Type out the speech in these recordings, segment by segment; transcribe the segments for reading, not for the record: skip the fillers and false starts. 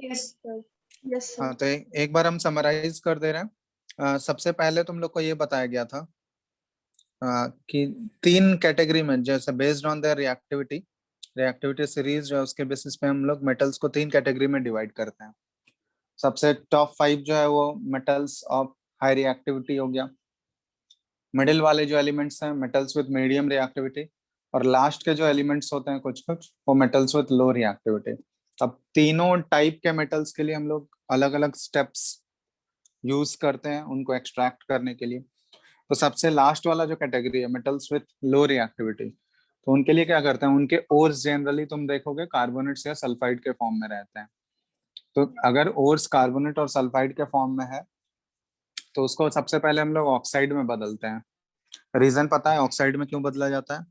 Yes sir. Yes sir. हाँ, तो एक बार हम समराइज कर दे रहे हैं। सबसे पहले तुम लोग को ये बताया गया था कि 3 कैटेगरी में, जैसे based on their reactivity series जो है उसके बेसिस पे हम लोग मेटल्स को 3 कैटेगरी में डिवाइड करते हैं। सबसे टॉप 5 जो है वो मेटल्स ऑफ हाई रिएक्टिविटी हो गया। मिडिल वाले जो एलिमेंट्स हैं मेटल्स विद मीडियम रिएक्टिविटी, और लास्ट के जो एलिमेंट्स होते हैं कुछ कुछ वो मेटल्स विद लो रिएक्टिविटी। अब तीनों टाइप के मेटल्स के लिए हम लोग अलग अलग स्टेप्स यूज करते हैं उनको एक्सट्रैक्ट करने के लिए। तो सबसे लास्ट वाला जो कैटेगरी है मेटल्स विथ लो रिएक्टिविटी, तो उनके लिए क्या करते हैं, उनके ओर्स जनरली तुम देखोगे कार्बोनेट्स या सल्फाइड के फॉर्म में रहते हैं। तो अगर ओर्स कार्बोनेट और सल्फाइड के फॉर्म में है तो उसको सबसे पहले हम लोग ऑक्साइड में बदलते हैं। रीजन पता है ऑक्साइड में क्यों बदला जाता है?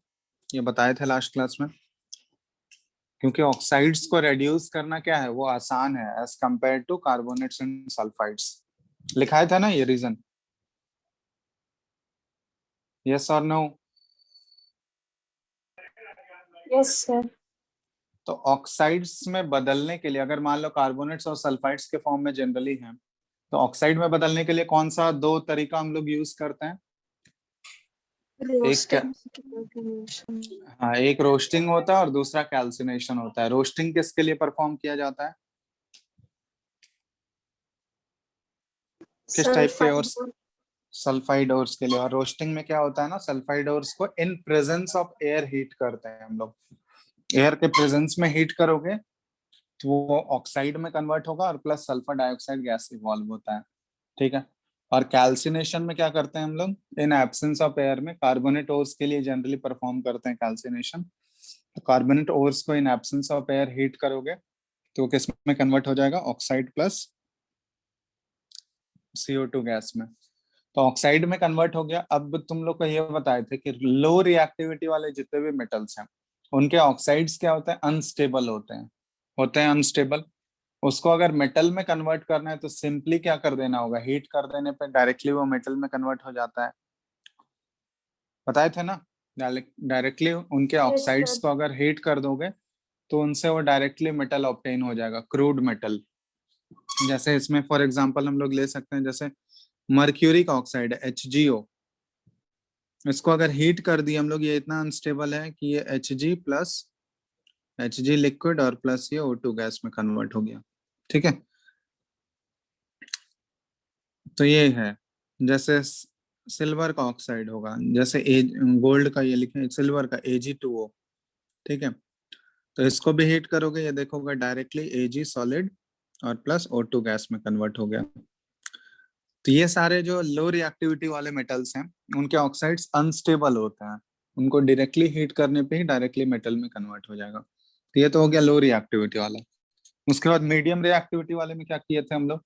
ये बताए थे लास्ट क्लास में। क्योंकि ऑक्साइड्स को रेड्यूस करना क्या है, वो आसान है as compare to carbonates and sulphides. लिखाया था ना ये रीजन? यस और नो? Yes sir. तो ऑक्साइड्स में बदलने के लिए, अगर मान लो कार्बोनेट्स और सल्फाइड्स के फॉर्म में जनरली हैं, तो ऑक्साइड में बदलने के लिए कौन सा 2 तरीका हम लोग यूज करते हैं? एक हाँ, एक रोस्टिंग होता है और दूसरा कैल्सिनेशन होता है। रोस्टिंग किसके लिए परफॉर्म किया जाता है? किस टाइप के? और सल्फाइड ओर्स के लिए। और रोस्टिंग में क्या होता है ना, सल्फाइड ओर्स को in presence of air heat करते हैं हम लोग। एयर के प्रेजेंस में हीट करोगे तो वो ऑक्साइड में कन्वर्ट होगा और plus sulphur dioxide gas evolve होता है। ठीक है। और कैल्सिनेशन में क्या करते हैं हम लोग, इन एब्सेंस ऑफ एयर में कार्बोनेट ओर्स के लिए जनरली परफॉर्म करते हैं कैल्सिनेशन। तो कार्बोनेट ओर्स को in absence of air heat करोगे तो किस में कन्वर्ट हो जाएगा, ऑक्साइड प्लस CO2 गैस में। तो ऑक्साइड में कन्वर्ट हो गया। अब तुम लोग को ये बताए थे कि लो रिएक्टिविटी वाले जितने भी मेटल्स हैं उनके ऑक्साइड्स क्या होते हैं, अनस्टेबल होते हैं अनस्टेबल। उसको अगर मेटल में कन्वर्ट करना है तो सिंपली क्या कर देना होगा, हीट कर देने पे डायरेक्टली वो मेटल में कन्वर्ट हो जाता है। बताए थे ना, डायरेक्टली उनके ऑक्साइड्स को अगर हीट कर दोगे तो उनसे वो डायरेक्टली मेटल ऑब्टेन हो जाएगा, क्रूड मेटल। जैसे इसमें फॉर एग्जांपल हम लोग ले सकते हैं, जैसे मर्क्यूरी का ऑक्साइड है HgO। इसको अगर हीट कर दिए हम लोग, ये इतना अनस्टेबल है कि ये Hg प्लस Hg लिक्विड और प्लस ये O2 गैस में कन्वर्ट हो गया। ठीक है। तो ये है, जैसे सिल्वर का ऑक्साइड होगा, जैसे गोल्ड का ये लिखे सिल्वर का Ag2O। ठीक है। तो इसको भी हीट करोगे, ये देखोगे डायरेक्टली Ag सॉलिड और प्लस O2 गैस में कन्वर्ट हो गया। तो ये सारे जो लो रिएक्टिविटी वाले मेटल्स हैं उनके ऑक्साइड्स अनस्टेबल होते हैं, उनको डायरेक्टली हीट करने पे ही डायरेक्टली मेटल में कन्वर्ट हो जाएगा। तो ये तो हो गया लो रिएक्टिविटी वाला। उसके बाद मीडियम रिएक्टिविटी वाले में क्या किए थे हम लोग,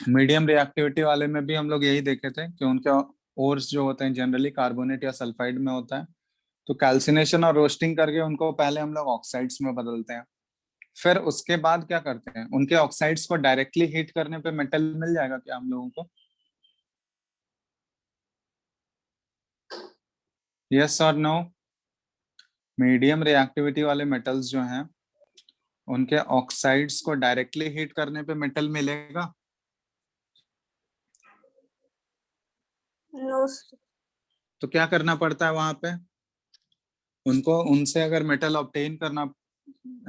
मीडियम रिएक्टिविटी वाले में भी हम लोग यही देखे थे कि उनके ओर्स जो होते हैं जनरली कार्बोनेट या सल्फाइड में होता है। तो कैल्सिनेशन और रोस्टिंग करके उनको पहले हम लोग ऑक्साइड्स में बदलते हैं। फिर उसके बाद क्या करते हैं, उनके ऑक्साइड्स को डायरेक्टली हीट करने पे मेटल मिल जाएगा क्या हम लोगों को? यस और नो? मीडियम रिएक्टिविटी वाले मेटल्स जो हैं उनके ऑक्साइड्स को डायरेक्टली हीट करने पे मेटल मिलेगा? नो। तो क्या करना पड़ता है वहां पे, उनको उनसे अगर मेटल ऑब्टेन करना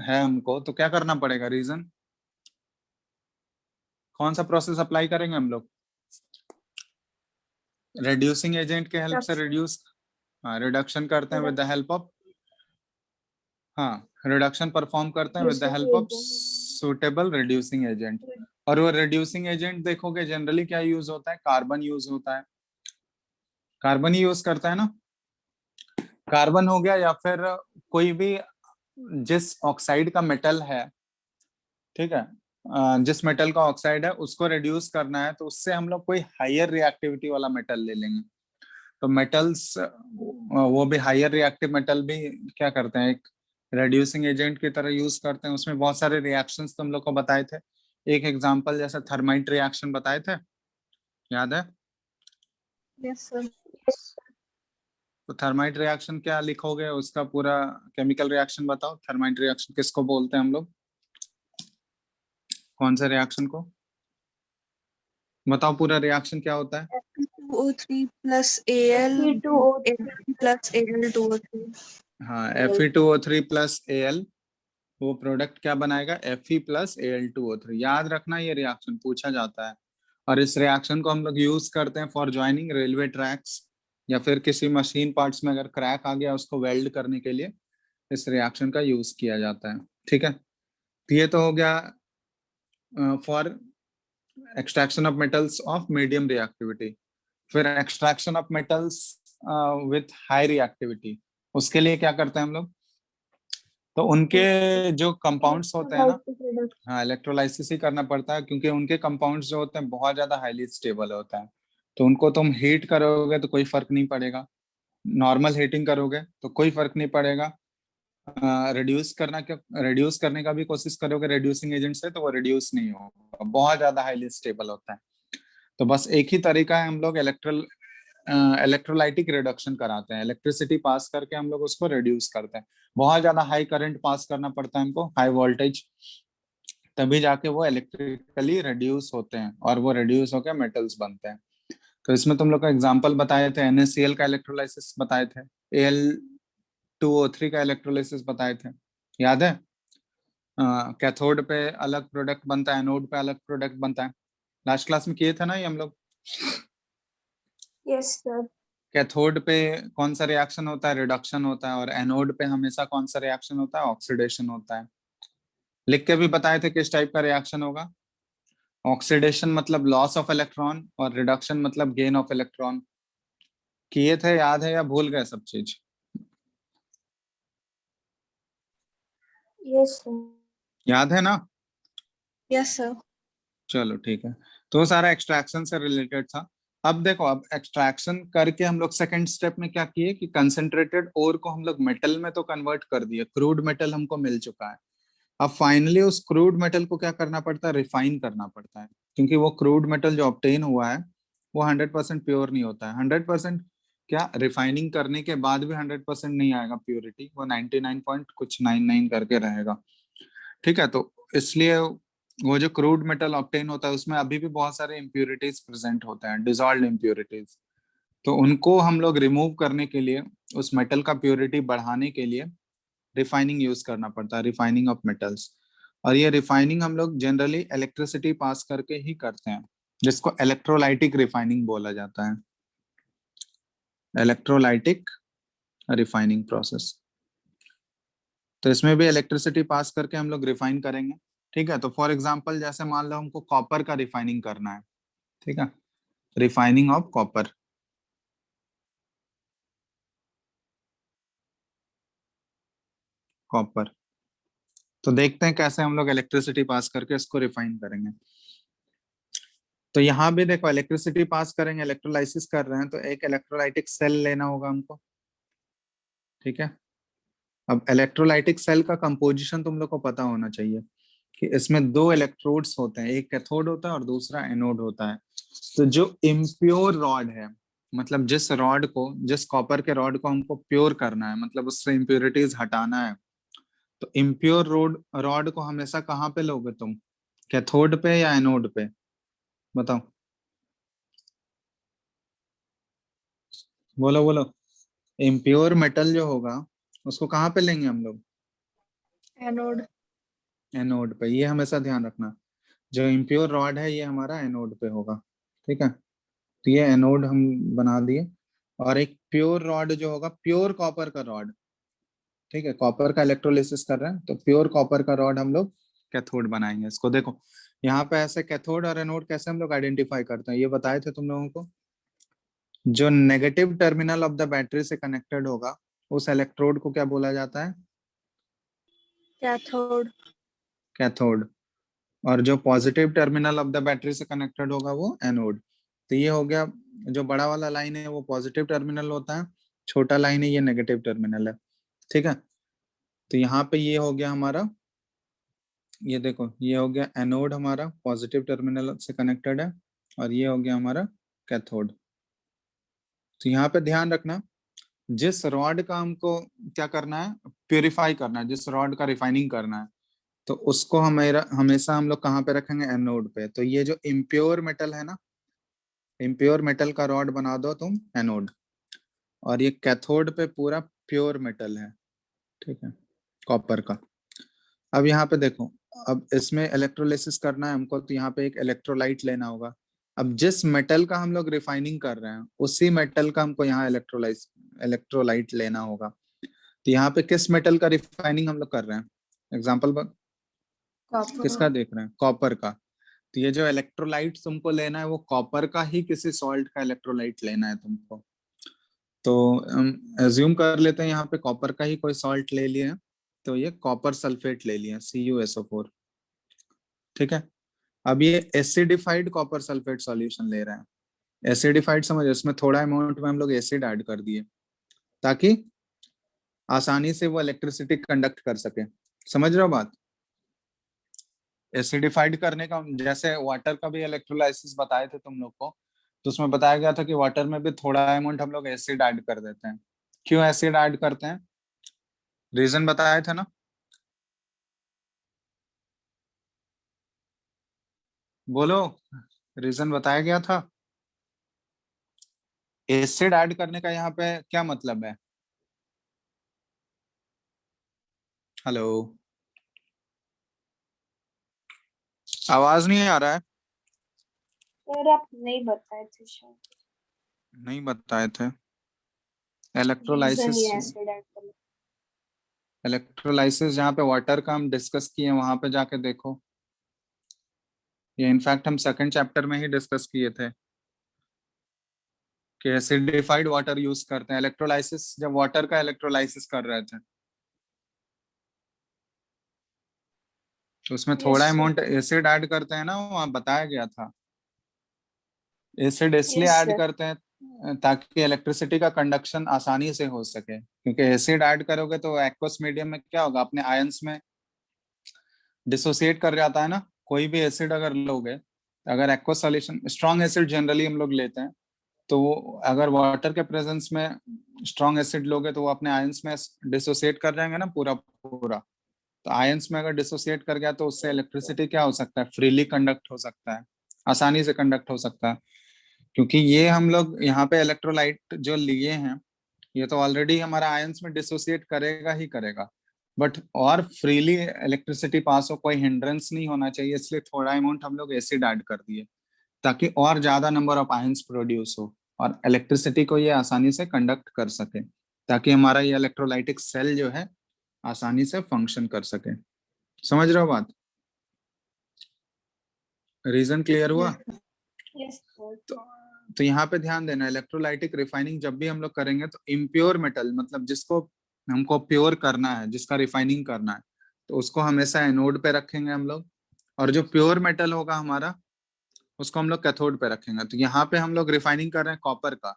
है हमको तो क्या करना पड़ेगा? रीजन कौन सा प्रोसेस अप्लाई करेंगे हम लोग? रिड्यूसिंग एजेंट के हेल्प से रिडक्शन करते हैं विद द हेल्प ऑफ, हाँ, रिडक्शन परफॉर्म करते हैं with the help of suitable reducing agent. और वो रिड्यूसिंग एजेंट देखोगे जनरली क्या यूज होता है, कार्बन यूज होता है। कार्बन ही यूज करता है ना, कार्बन हो गया, या फिर कोई भी जिस ऑक्साइड का मेटल है, ठीक है, जिस मेटल का ऑक्साइड है उसको रिड्यूस करना है तो उससे हम लोग कोई हायर रिएक्टिविटी वाला मेटल ले लेंगे। तो मेटल्स वो भी हायर रिएक्टिव मेटल भी क्या करते हैं, एक रिड्यूसिंग एजेंट की तरह यूज करते हैं। उसमें बहुत सारे रिएक्शंस तुम लोग को बताए थे। एक एग्जांपल जैसे थर्माइट रिएक्शन बताए थे, याद है? Yes sir. तो थर्माइट रिएक्शन क्या लिखोगे, उसका पूरा केमिकल रिएक्शन बताओ। थर्माइट रिएक्शन किसको बोलते हैं हम लोग? कौन सा रिएक्शन को? बताओ पूरा रिएक्शन क्या होता है? Fe2O3 plus Al Fe2O3 plus Al2O3. हाँ, Fe2O3 प्लस Al, वो प्रोडक्ट क्या बनाएगा? Fe plus Al2O3। याद रखना, ये रिएक्शन पूछा जाता है, और इस रिएक्शन को हम लोग यूज करते हैं फॉर ज्वाइनिंग रेलवे ट्रैक्स, या फिर किसी मशीन पार्ट्स में अगर क्रैक आ गया उसको वेल्ड करने के लिए इस रिएक्शन का यूज किया जाता है। ठीक है, तो ये तो हो गया for extraction of metals of medium reactivity. फिर extraction of metals with high reactivity, उसके लिए क्या करते हैं हम लोग? तो उनके जो कंपाउंड्स होते हैं ना, हाँ, इलेक्ट्रोलाइसिस ही करना पड़ता है, क्योंकि उनके कंपाउंड्स जो होते हैं बहुत ज्यादा हाईली स्टेबल होता है। तो उनको तुम हीट करोगे तो कोई फर्क नहीं पड़ेगा, नॉर्मल हीटिंग करोगे तो कोई फर्क नहीं पड़ेगा, रिड्यूस करने का भी कोशिश करोगे रिड्यूसिंग एजेंट से तो वो रिड्यूस नहीं होगा, बहुत ज्यादा हाईली स्टेबल होता है। तो बस एक ही तरीका है, हम लोग इलेक्ट्रोलाइटिक रिडक्शन कराते हैं, इलेक्ट्रिसिटी पास करके हम लोग उसको रिड्यूस करते हैं। बहुत ज्यादा हाई करंट पास करना पड़ता है हमको, हाई वोल्टेज, तभी जाके वो इलेक्ट्रिकली रिड्यूस होते हैं और वो रिड्यूस होकर मेटल्स बनते हैं। तो इसमें तुम लोग का एग्जांपल बताए थे, NaCl का इलेक्ट्रोलाइसिस बताए थे, Al2O3 का इलेक्ट्रोलाइसिस बताए थे, याद है? कैथोड पे अलग प्रोडक्ट बनता है, एनोड पे अलग प्रोडक्ट बनता है। लास्ट क्लास में किए थे ना ये हम लोग। Yes, sir. कैथोड पे कौन सा रिएक्शन होता है? रिडक्शन होता है। और एनोड पे हमेशा कौन सा रिएक्शन होता है? ऑक्सीडेशन होता है। लिख के भी बताए थे किस टाइप का रिएक्शन होगा। ऑक्सीडेशन मतलब लॉस ऑफ इलेक्ट्रॉन, और रिडक्शन मतलब गेन ऑफ इलेक्ट्रॉन। किए थे, याद है या भूल गए सब चीज? Yes, sir. याद है ना? Yes, sir. चलो ठीक है, तो वो सारा एक्सट्रैक्शन से रिलेटेड था। अब देखो, अब एक्सट्रैक्शन करके हम लोग सेकंड स्टेप में क्या किए कि कंसंट्रेटेड ओर को हम लोग मेटल में तो कन्वर्ट कर दिए, क्रूड मेटल हमको मिल चुका है। अब फाइनली उस क्रूड मेटल को क्या करना पड़ता है? रिफाइन करना पड़ता है, क्योंकि वो क्रूड मेटल जो ऑब्टेन हुआ है वो 100% प्योर नहीं होता है। 100% क्या, रिफाइनिंग करने के बाद भी 100% नहीं आएगा प्योरिटी, वो 99 पॉइंट कुछ 99 करके रहेगा। ठीक है, तो इसलिए वो जो क्रूड मेटल ऑब्टेन होता है उसमें अभी भी बहुत सारे इम्प्योरिटीज प्रेजेंट होते हैं, डिसॉल्व्ड इम्प्योरिटीज। तो उनको हम लोग रिमूव करने के लिए, उस मेटल का प्योरिटी बढ़ाने के लिए रिफाइनिंग यूज करना पड़ता है, रिफाइनिंग ऑफ मेटल्स। और ये रिफाइनिंग हम लोग जनरली इलेक्ट्रिसिटी पास करके ही करते हैं, जिसको इलेक्ट्रोलाइटिक रिफाइनिंग बोला जाता है, इलेक्ट्रोलाइटिक रिफाइनिंग प्रोसेस। तो इसमें भी इलेक्ट्रिसिटी पास करके हम लोग रिफाइन करेंगे। ठीक है, तो फॉर एग्जांपल जैसे मान लो हमको कॉपर का रिफाइनिंग करना है। ठीक है, रिफाइनिंग ऑफ कॉपर। कॉपर, तो देखते हैं कैसे हम लोग इलेक्ट्रिसिटी पास करके इसको रिफाइन करेंगे। तो यहाँ भी देखो, इलेक्ट्रिसिटी पास करेंगे, इलेक्ट्रोलाइसिस कर रहे हैं, तो एक इलेक्ट्रोलाइटिक सेल लेना होगा हमको। ठीक है, अब इलेक्ट्रोलाइटिक सेल का कंपोजिशन तुम लोग को पता होना चाहिए कि इसमें दो इलेक्ट्रोड्स होते हैं, एक कैथोड होता है और दूसरा एनोड होता है। तो जो इम्प्योर रॉड है, मतलब जिस रॉड को, जिस कॉपर के रॉड को हमको प्योर करना है, मतलब उससे इम्प्योरिटीज हटाना है, तो इम्प्योर रॉड को हमेशा कहाँ पे लोगे तुम? कैथोड पे या एनोड पे? बताओ, बोलो बोलो। इम्प्योर मेटल जो होगा उसको कहाँ पे लेंगे हम लोग? Anode. एनोड पे। ये हमेशा ध्यान रखना, जो इम्प्योर रॉड है ये हमारा एनोड पे होगा। ठीक है, तो ये एनोड हम बना दिए। और एक प्योर रॉड जो होगा, प्योर कॉपर का रॉड। ठीक है, कॉपर का इलेक्ट्रोलिसिस कर रहे हैं तो प्योर कॉपर का रॉड हम लोग कैथोड बनाएंगे। इसको देखो, यहाँ पे ऐसे कैथोड और एनोड कैसे हम लोग आइडेंटिफाई करते हैं, ये बताए थे तुम लोगों को। जो negative terminal of the battery से कनेक्टेड होगा उस इलेक्ट्रोड को क्या बोला जाता है? Cathode. कैथोड। और जो positive terminal of the battery से कनेक्टेड होगा वो एनोड। तो ये हो गया, जो बड़ा वाला लाइन है वो पॉजिटिव टर्मिनल होता है, छोटा लाइन है ये नेगेटिव टर्मिनल है। ठीक है, तो यहाँ पे ये हो गया हमारा, ये देखो ये हो गया एनोड हमारा, पॉजिटिव टर्मिनल से कनेक्टेड है, और ये हो गया हमारा कैथोड। तो यहाँ पे ध्यान रखना, जिस रॉड का हमको क्या करना है? प्योरीफाई करना है, जिस रॉड का रिफाइनिंग करना है, तो उसको हमेशा हम लोग कहाँ पे रखेंगे, एनोड पे। तो ये जो इम्प्योर मेटल है ना, इम्प्योर मेटल का रॉड बना दो तुम एनोड, और ये कैथोड पे पूरा प्योर मेटल है, ठीक है, कॉपर का। अब यहाँ पे देखो, अब इसमें इलेक्ट्रोलिसिस करना है हमको, तो यहाँ पे एक इलेक्ट्रोलाइट लेना होगा। अब जिस मेटल का हम लोग रिफाइनिंग कर रहे हैं उसी मेटल का हमको यहाँ इलेक्ट्रोलाइट लेना होगा। तो यहाँ पे किस मेटल का रिफाइनिंग हम लोग कर रहे हैं, एग्जाम्पल किसका देख रहे हैं, कॉपर का। तो ये जो इलेक्ट्रोलाइट तुमको लेना है वो कॉपर का ही किसी सॉल्ट का इलेक्ट्रोलाइट लेना है तुमको। तो एज्यूम कर लेते हैं यहाँ पे कॉपर का ही कोई सॉल्ट ले लिया है, तो ये कॉपर सल्फेट ले लिया, CuSO4, ठीक है। अब ये एसिडिफाइड कॉपर सल्फेट सॉल्यूशन ले रहे हैं। एसिडिफाइड समझ, इसमें थोड़ा अमाउंट में हम लोग एसिड ऐड कर दिए ताकि आसानी से वो इलेक्ट्रिसिटी कंडक्ट कर सके। समझ रहे हो बात? एसिडिफाइड करने का, जैसे वाटर का भी इलेक्ट्रोलाइसिस बताए थे तुम लोग को, तो उसमें बताया गया था कि वाटर में भी थोड़ा अमाउंट हम लोग एसिड ऐड कर देते हैं। क्यों एसिड ऐड करते हैं, रीजन बताया था ना, बोलो, रीजन बताया गया था। एसिड ऐड करने का यहाँ पे क्या मतलब है, हेलो, आवाज नहीं आ रहा है? सर आप नहीं बताए थे शायद। नहीं बताए थे। रीजन इलेक्ट्रोलाइसिस, ये एसिड ऐड करने। इलेक्ट्रोलाइसिस जहाँ पे वाटर का हम डिस्कस किए वहां पे जाके देखो, ये इनफैक्ट हम सेकंड चैप्टर में ही डिस्कस किए थे कि एसिडिफाइड वाटर यूज करते हैं इलेक्ट्रोलाइसिस, जब वाटर का इलेक्ट्रोलाइसिस कर रहे थे तो उसमें थोड़ा yes sir. Amount acid add करते हैं ना, वहाँ बताया गया था। एसिड इसलिए यस ऐड सर। करते हैं ताकि इलेक्ट्रिसिटी का कंडक्शन आसानी से हो सके, क्योंकि एसिड ऐड करोगे तो एक्वस मीडियम में क्या होगा, अपने आयंस में डिसोसिएट कर जाता है ना। कोई भी एसिड अगर लोगे, अगर aqueous solution, strong acid generally हम लोग लेते हैं, तो वो अगर वाटर के प्रेजेंस में स्ट्रॉन्ग एसिड लोगे तो वो अपने आयंस में डिसोसिएट कर जाएंगे ना पूरा पूरा। तो आयंस में अगर डिसोसिएट कर गया तो उससे इलेक्ट्रिसिटी क्या हो सकता है, फ्रीली कंडक्ट हो सकता है, आसानी से कंडक्ट हो सकता है। क्योंकि ये हम लोग यहाँ पे इलेक्ट्रोलाइट जो लिए हैं, ये तो ऑलरेडी हमारा आयंस में डिसोसिएट करेगा ही करेगा, बट और फ्रीली इलेक्ट्रिसिटी पास हो, कोई हिंड्रेंस नहीं होना चाहिए, इसलिए थोड़ा अमाउंट हम लोग एसिड ऐड कर दिए ताकि और ज्यादा नंबर ऑफ आयंस प्रोड्यूस हो और इलेक्ट्रिसिटी को ये आसानी से कंडक्ट कर सके, ताकि हमारा ये इलेक्ट्रोलाइटिक सेल जो है आसानी से फंक्शन कर सके। समझ रहे हो बात? रीजन क्लियर हुआ? Yes sir. तो यहाँ पे ध्यान देना, इलेक्ट्रोलाइटिक रिफाइनिंग जब भी हम लोग करेंगे तो इम्प्योर मेटल, मतलब जिसको हमको प्योर करना है, जिसका रिफाइनिंग करना है, तो उसको हमेशा एनोड पे रखेंगे हम लोग, और जो प्योर मेटल होगा हमारा उसको हम लोग कैथोड पे रखेंगे। तो यहाँ पे हम लोग रिफाइनिंग कर रहे हैं कॉपर का,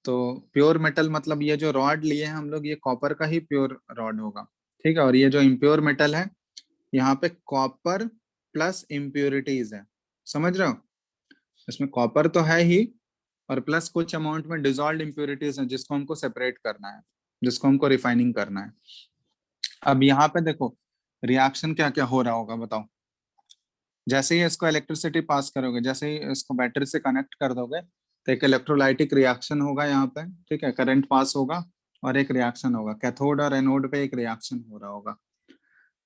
तो प्योर मेटल मतलब ये जो रॉड लिए हैं हम लोग, ये कॉपर का ही प्योर रॉड होगा, ठीक है। और ये जो इम्प्योर मेटल है, यहाँ पे कॉपर प्लस इम्प्योरिटीज है, समझ रहे हो? इसमें कॉपर तो है ही, और प्लस कुछ अमाउंट में डिजॉल्व इम्प्योरिटीज हैं जिसको हमको सेपरेट करना है, जिसको हमको रिफाइनिंग करना है। अब यहाँ पे देखो रिएक्शन क्या क्या हो रहा होगा बताओ। जैसे ही इसको इलेक्ट्रिसिटी पास करोगे, जैसे ही इसको बैटरी से कनेक्ट कर दोगे, तो एक इलेक्ट्रोलाइटिक रिएक्शन होगा यहाँ पे, ठीक है, करंट पास होगा और एक रिएक्शन होगा, कैथोड और एनोड पे एक रिएक्शन हो रहा होगा।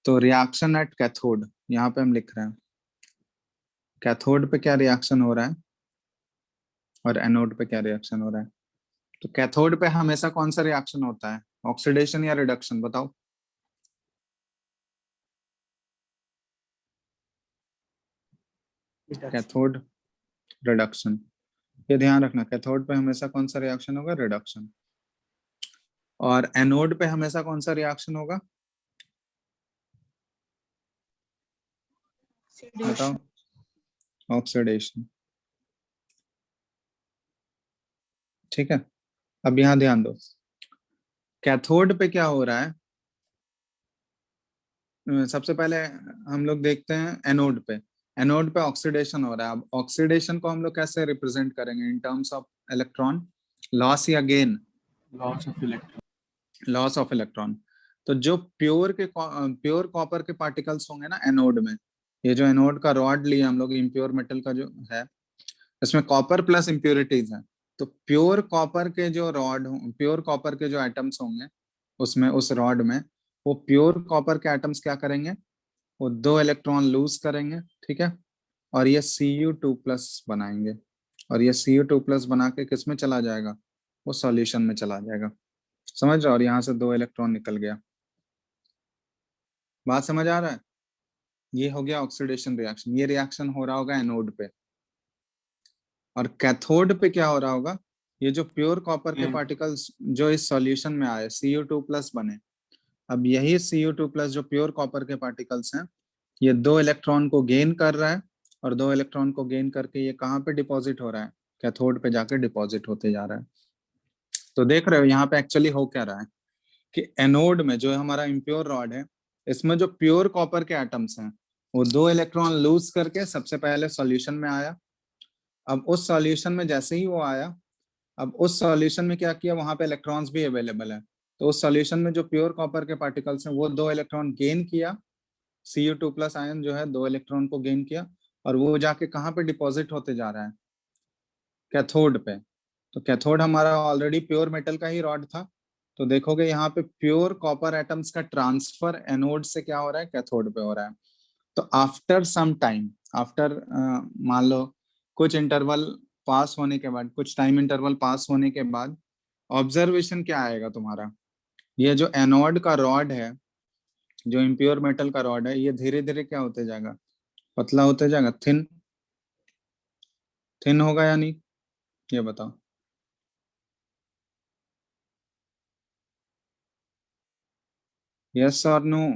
तो रिएक्शन एट कैथोड यहाँ पे हम लिख रहे हैं, कैथोड पे क्या रिएक्शन हो रहा है और एनोड पे क्या रिएक्शन हो रहा है। तो कैथोड पे हमेशा कौन सा रिएक्शन होता है, ऑक्सीडेशन या रिडक्शन, बताओ। कैथोड, रिडक्शन, ये ध्यान रखना, कैथोड पे हमेशा कौन सा रिएक्शन होगा, रिडक्शन। और एनोड पे हमेशा कौन सा रिएक्शन होगा, बताओ, ऑक्सीडेशन, ठीक है। अब यहाँ ध्यान दो, कैथोड पे क्या हो रहा है, सबसे पहले हम लोग देखते हैं एनोड पे। एनोड पे ऑक्सीडेशन हो रहा है। अब ऑक्सीडेशन को हम लोग कैसे रिप्रेजेंट करेंगे, in terms of electron loss या gain, loss of electron. Loss of electron. तो जो प्योर कॉपर के पार्टिकल्स होंगे ना एनोड में, ये जो एनोड का रॉड लिया हम लोग इम्प्योर मेटल का जो है, इसमें कॉपर प्लस इम्प्योरिटीज है। तो प्योर कॉपर के जो प्योर कॉपर के जो एटम्स होंगे उसमें, उस रॉड में, वो प्योर कॉपर के एटम्स क्या करेंगे, वो 2 इलेक्ट्रॉन लूज करेंगे, ठीक है, और ये Cu2+ बनाएंगे, और ये Cu2+ बना के किस में चला जाएगा, वो सॉल्यूशन में चला जाएगा। समझ रहे हो? और यहाँ से 2 इलेक्ट्रॉन निकल गया। बात समझ आ रहा है? ये हो गया ऑक्सीडेशन रिएक्शन। ये रिएक्शन हो रहा होगा एनोड पे। और कैथोड पे क्या हो रहा होगा, ये जो प्योर कॉपर के पार्टिकल्स जो इस सॉल्यूशन में आए Cu2+ बने, अब यही Cu2+ जो प्योर कॉपर के पार्टिकल्स हैं, ये 2 इलेक्ट्रॉन को गेन कर रहा है, और 2 इलेक्ट्रॉन को गेन करके ये कहाँ पे डिपॉजिट हो रहा है, कैथोड पे जाके डिपॉजिट होते जा रहा है। तो देख रहे हो यहाँ पे एक्चुअली हो क्या रहा है कि एनोड में जो हमारा इम्प्योर रॉड है, इसमें जो प्योर कॉपर के एटम्स हैं, वो 2 इलेक्ट्रॉन लूज करके सबसे पहले सॉल्यूशन में आया। अब उस सॉल्यूशन में जैसे ही वो आया, अब उस सॉल्यूशन में क्या किया, वहां पे इलेक्ट्रॉन्स भी अवेलेबल है। तो उस सॉल्यूशन में जो प्योर कॉपर के पार्टिकल्स हैं, वो 2 इलेक्ट्रॉन गेन किया, Cu2+ आयन जो है 2 इलेक्ट्रॉन को गेन किया, और वो जाके कहाँ पे डिपॉजिट होते जा रहा है, कैथोड पे। तो कैथोड हमारा ऑलरेडी प्योर मेटल का ही रॉड था। तो देखोगे यहाँ पे प्योर कॉपर एटम्स का ट्रांसफर एनोड से क्या हो रहा है, कैथोड पे हो रहा है। तो आफ्टर सम टाइम, आफ्टर मान लो कुछ इंटरवल पास होने के बाद, कुछ टाइम इंटरवल पास होने के बाद, ऑब्जर्वेशन क्या आएगा तुम्हारा, ये जो एनोड का रॉड है, जो इम्प्योर मेटल का रॉड है, ये धीरे धीरे क्या होते जाएगा, पतला होते जाएगा, थिन। थिन होगा या नहीं, ये बताओ। यस और नो?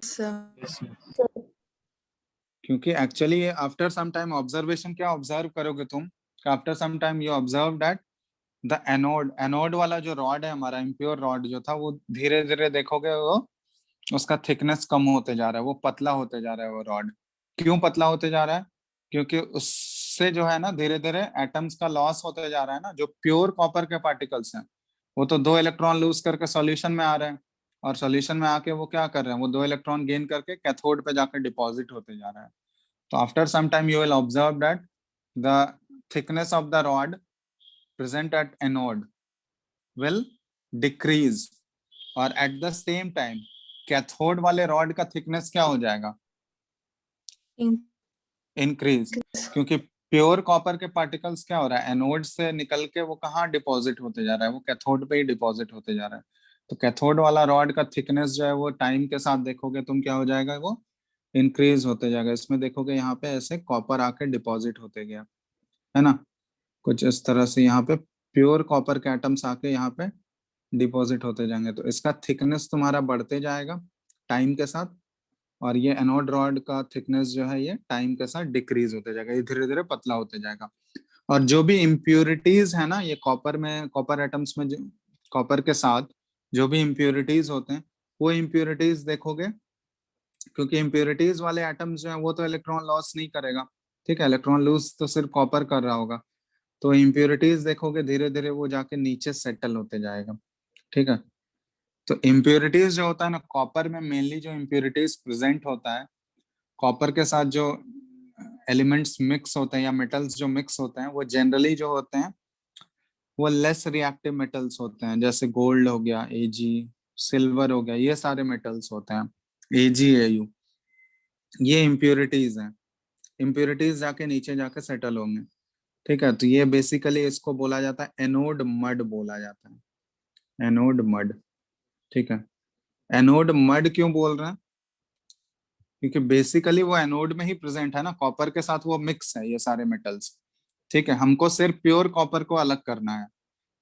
सर क्योंकि एक्चुअली ये आफ्टर सम टाइम ऑब्जर्वेशन क्या ऑब्जर्व करोगे तुम, after some time you observe that the anode वाला जो रॉड है हमारा, इम्प्योर रॉड जो था, वो धीरे धीरे देखोगे वो उसका थिकनेस कम होते जा रहा है, वो पतला होते जा रहा है वो रॉड। क्यों पतला होते जा रहा है? क्योंकि उससे जो है ना धीरे धीरे एटम्स का लॉस होते जा रहा है ना। जो प्योर कॉपर के पार्टिकल्स हैं, वो तो 2 इलेक्ट्रॉन लूज करके सॉल्यूशन में आ रहे हैं, और सॉल्यूशन में आके वो क्या कर रहे हैं, वो 2 इलेक्ट्रॉन गेन करके कैथोड पे जाकर डिपॉजिट होते जा रहा है। तो after some time you will observe that the thickness of the rod present at anode will decrease, और at the same time cathode वाले रॉड का थिकनेस क्या हो जाएगा, इंक्रीज। क्योंकि प्योर कॉपर के पार्टिकल्स क्या हो रहा है, एनोड से निकल के वो कहाँ डिपॉजिट होते जा रहा है, वो कैथोड पे ही डिपॉजिट होते जा रहा है। तो कैथोड वाला रॉड का थिकनेस जो है वो टाइम के साथ देखोगे तुम क्या हो जाएगा, वो इंक्रीज होते जाएगा। इसमें देखोगे यहाँ पे ऐसे कॉपर आके डिपॉजिट होते गया, है ना, कुछ इस तरह से यहाँ पे प्योर कॉपर के एटम्स आके यहाँ पे डिपॉजिट होते जाएंगे। तो इसका थिकनेस तुम्हारा बढ़ते जाएगा टाइम के साथ, और ये एनोड रॉड का थिकनेस जो है ये टाइम के साथ डिक्रीज होते जाएगा, ये धीरे धीरे पतला होते जाएगा। और जो भी इम्प्योरिटीज है ना ये कॉपर में, कॉपर एटम्स में, जो कॉपर के साथ जो भी इम्प्योरिटीज होते हैं, वो इम्प्योरिटीज देखोगे, क्योंकि इम्प्योरिटीज वाले एटम्स जो है वो तो इलेक्ट्रॉन लॉस नहीं करेगा, ठीक है, इलेक्ट्रॉन लूज तो सिर्फ कॉपर कर रहा होगा। तो इम्प्योरिटीज देखोगे धीरे धीरे वो जाके नीचे सेटल होते जाएगा, ठीक है। तो इम्प्योरिटीज जो होता है ना कॉपर में, मेनली जो इम्प्योरिटीज प्रेजेंट होता है कॉपर के साथ, जो एलिमेंट्स मिक्स होते हैं या मेटल्स जो मिक्स होते हैं, वो जनरली जो होते हैं वो लेस रिएक्टिव मेटल्स होते हैं, जैसे गोल्ड हो गया, Ag, सिल्वर हो गया, ये सारे मेटल्स होते हैं, AgAu, ये इम्प्योरिटीज हैं। इम्प्योरिटीज जाके नीचे जाके सेटल होंगे, ठीक है। तो ये बेसिकली इसको बोला जाता है एनोड मड बोला जाता है, एनोड मड, ठीक है। एनोड मड क्यों बोल रहे हैं, क्योंकि बेसिकली वो एनोड में ही प्रेजेंट है ना, कॉपर के साथ वो मिक्स है ये सारे मेटल्स, ठीक है। हमको सिर्फ प्योर कॉपर को अलग करना है।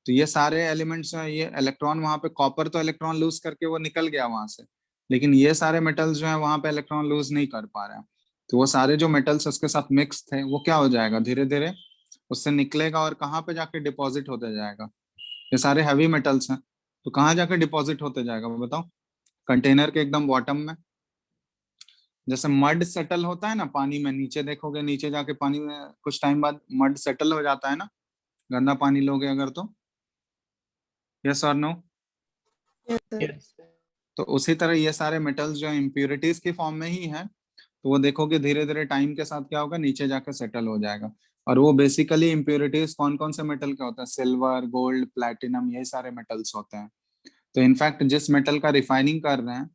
तो ये सारे एलिमेंट्स हैं, ये इलेक्ट्रॉन वहां पे, कॉपर तो इलेक्ट्रॉन लूज करके वो निकल गया वहां से, लेकिन ये सारे मेटल्स जो है वहां पे इलेक्ट्रॉन लूज नहीं कर पा रहे हैं। तो वो सारे जो मेटल्स उसके साथ मिक्स थे वो क्या हो जाएगा, धीरे धीरे उससे निकलेगा, और कहाँ पे जाके डिपॉजिट होते जाएगा, ये सारे हैवी मेटल्स हैं, तो कहाँ जाके डिपॉजिट होते जाएगा वो बताओ, कंटेनर के एकदम बॉटम में। जैसे मड सेटल होता है ना पानी में, नीचे देखोगे, नीचे जाके पानी में कुछ टाइम बाद मड सेटल हो जाता है ना, गंदा पानी लोगे अगर तो। यस और नो? Yes, sir. तो उसी तरह ये सारे मेटल्स जो इम्प्यूरिटीज की फॉर्म में ही है, तो वो देखोगे धीरे धीरे टाइम के साथ क्या होगा, नीचे जाकर सेटल हो जाएगा। और वो बेसिकली इम्प्यूरिटीज कौन कौन से मेटल के होते हैं, सिल्वर, गोल्ड, प्लैटिनम, यही सारे मेटल्स होते हैं। तो इनफैक्ट जिस मेटल का रिफाइनिंग कर रहे हैं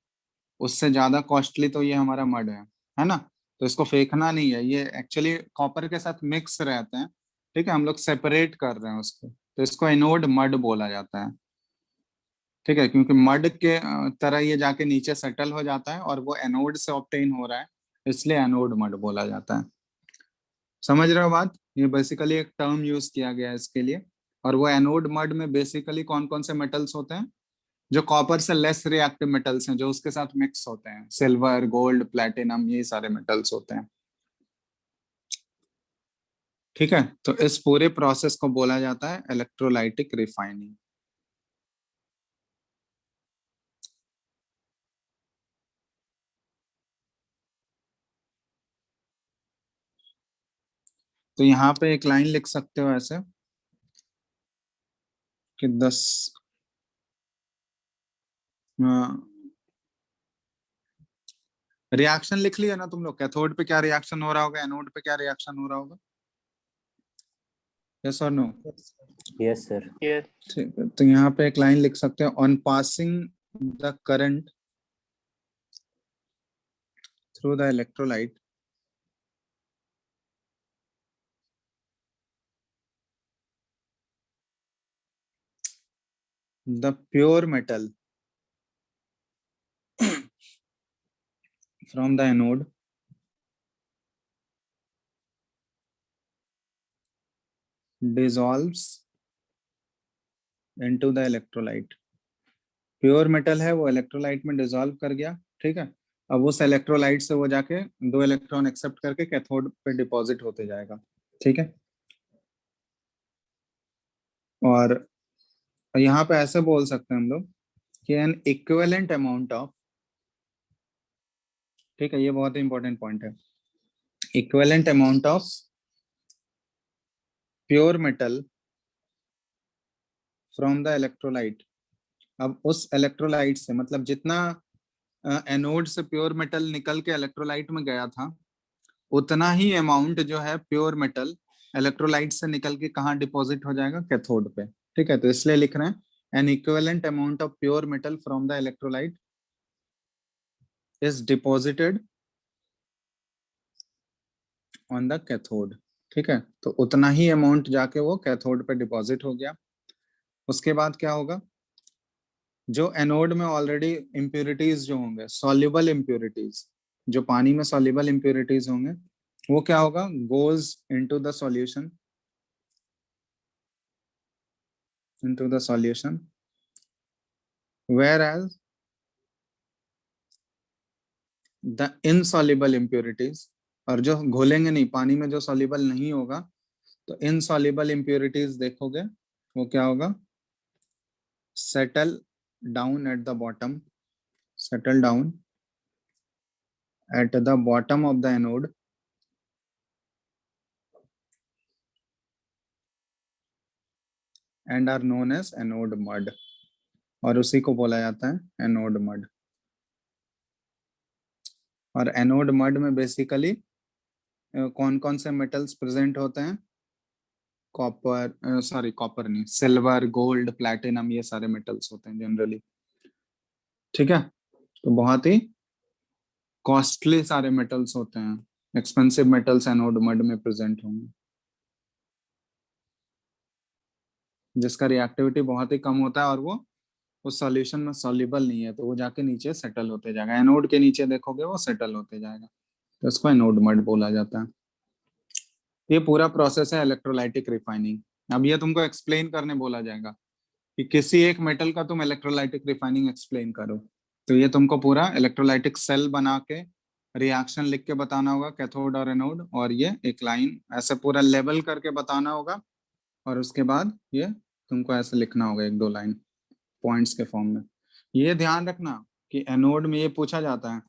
उससे ज्यादा कॉस्टली तो ये हमारा मड है ना। तो इसको फेंकना नहीं है, ये एक्चुअली कॉपर के साथ मिक्स रहते हैं, ठीक है, हम लोग सेपरेट कर रहे हैं उसको, तो इसको एनोड मड बोला जाता है, ठीक है, क्योंकि मड के तरह ये जाके नीचे सेटल हो जाता है और वो एनोड से ऑब्टेन हो रहा है, इसलिए एनोड मड बोला जाता है। समझ रहे हो बात, ये बेसिकली एक टर्म यूज किया गया है इसके लिए। और वो एनोड मड में बेसिकली कौन कौन से मेटल्स होते हैं, जो कॉपर से लेस रिएक्टिव मेटल्स हैं, जो उसके साथ मिक्स होते हैं, सिल्वर, गोल्ड, प्लैटिनम, ये सारे मेटल्स होते हैं, ठीक है। तो इस पूरे प्रोसेस को बोला जाता है इलेक्ट्रोलाइटिक रिफाइनिंग। तो यहाँ पे एक लाइन लिख सकते हो ऐसे कि 10 रिएक्शन लिख लिया ना तुम लोग, कैथोड पे क्या रिएक्शन हो रहा होगा, एनोड पे क्या रिएक्शन हो रहा होगा, यस और नो? Yes sir. Yes. ठीक है, तो यहाँ पे एक लाइन लिख सकते हैं, on passing the current through the electrolyte the pure metal from the anode dissolves into the electrolyte। Pure metal है वो इलेक्ट्रोलाइट में डिसॉल्व कर गया, ठीक है। अब उस इलेक्ट्रोलाइट से वो जाके 2 इलेक्ट्रॉन एक्सेप्ट करके कैथोड पे डिपॉजिट होते जाएगा, ठीक है। और यहाँ पे ऐसे बोल सकते हैं हम लोग कि एन इक्विवेलेंट अमाउंट ऑफ, ठीक है, ये बहुत ही इंपॉर्टेंट पॉइंट है, equivalent amount of pure metal from the electrolyte. अब उस इलेक्ट्रोलाइट से मतलब जितना एनोड से प्योर मेटल निकल के इलेक्ट्रोलाइट में गया था, उतना ही अमाउंट जो है प्योर मेटल इलेक्ट्रोलाइट से निकल के कहाँ डिपॉजिट हो जाएगा, कैथोड पे, ठीक है। तो इसलिए लिख रहे हैं N equivalent amount of pure metal from the electrolyte is deposited on the cathode, ठीक है। तो उतना ही अमाउंट जाके वो कैथोड पे डिपॉजिट हो गया। उसके बाद क्या होगा, जो एनोड में ऑलरेडी इम्प्यूरिटीज जो होंगे, सॉल्युबल इम्प्यूरिटीज, जो पानी में सॉल्युबल इम्प्यूरिटीज होंगे, वो क्या होगा, goes into the solution, into the solution, whereas the insoluble impurities, और जो घोलेंगे नहीं, पानी में जो soluble नहीं होगा, तो insoluble impurities देखोगे वो क्या होगा, settle down at the bottom, settle down at the bottom of the anode and are known as anode mud, और उसी को बोला जाता है एनोड मड। और एनोड मड में बेसिकली कौन कौन से मेटल्स प्रेजेंट होते हैं, कॉपर, सॉरी कॉपर नहीं, सिल्वर, गोल्ड, प्लैटिनम, ये सारे मेटल्स होते हैं जनरली, ठीक है। तो बहुत ही कॉस्टली सारे मेटल्स होते हैं, एक्सपेंसिव मेटल्स एनोड मड में प्रेजेंट होंगे, जिसका रिएक्टिविटी बहुत ही कम होता है और वो उस सॉल्यूशन में सॉल्युबल नहीं है, तो वो जाके नीचे सेटल होते जाएगा, एनोड के नीचे देखोगे वो सेटल होते जाएगा, तो इसको एनोड मड बोला जाता है। ये पूरा प्रोसेस है इलेक्ट्रोलाइटिक रिफाइनिंग। अब ये तुमको एक्सप्लेन करने बोला जाएगा कि किसी एक मेटल का तुम इलेक्ट्रोलाइटिक रिफाइनिंग एक्सप्लेन करो, तो ये तुमको पूरा इलेक्ट्रोलाइटिक सेल बना के रिएक्शन लिख के बताना होगा, कैथोड और एनोड, और ये एक लाइन ऐसे पूरा लेबल करके बताना होगा, और उसके बाद ये तुमको ऐसे लिखना होगा 1-2 लाइन पॉइंट्स के फॉर्म में। ये ध्यान रखना कि एनोड में ये पूछा जाता है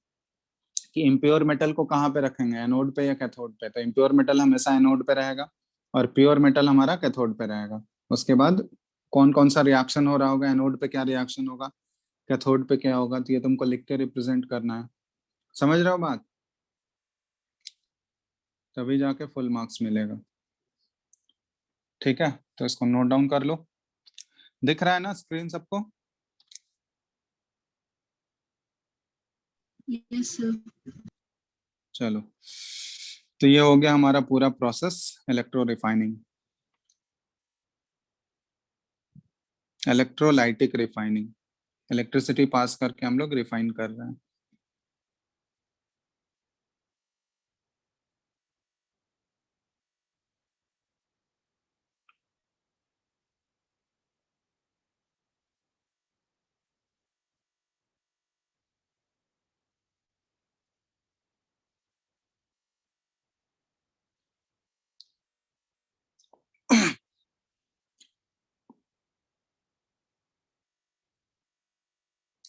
कि इम्प्योर मेटल को कहाँ पे रखेंगे, एनोड पे या कैथोड पे, तो इम्प्योर मेटल हमेशा एनोड पे रहेगा और प्योर मेटल हमारा कैथोड पे रहेगा। उसके बाद कौन कौन सा रिएक्शन हो रहा होगा, एनोड पे क्या रिएक्शन होगा, कैथोड पे क्या होगा, तो ये तुमको लिख के रिप्रेजेंट करना है। समझ रहे हो बात? तभी जाके फुल मार्क्स मिलेगा। ठीक है, तो इसको नोट डाउन कर लो। दिख रहा है ना स्क्रीन सबको? Yes sir. चलो, तो ये हो गया हमारा पूरा process, electro refining, electrolytic refining. Electricity pass करके हम लोग रिफाइन कर रहे हैं।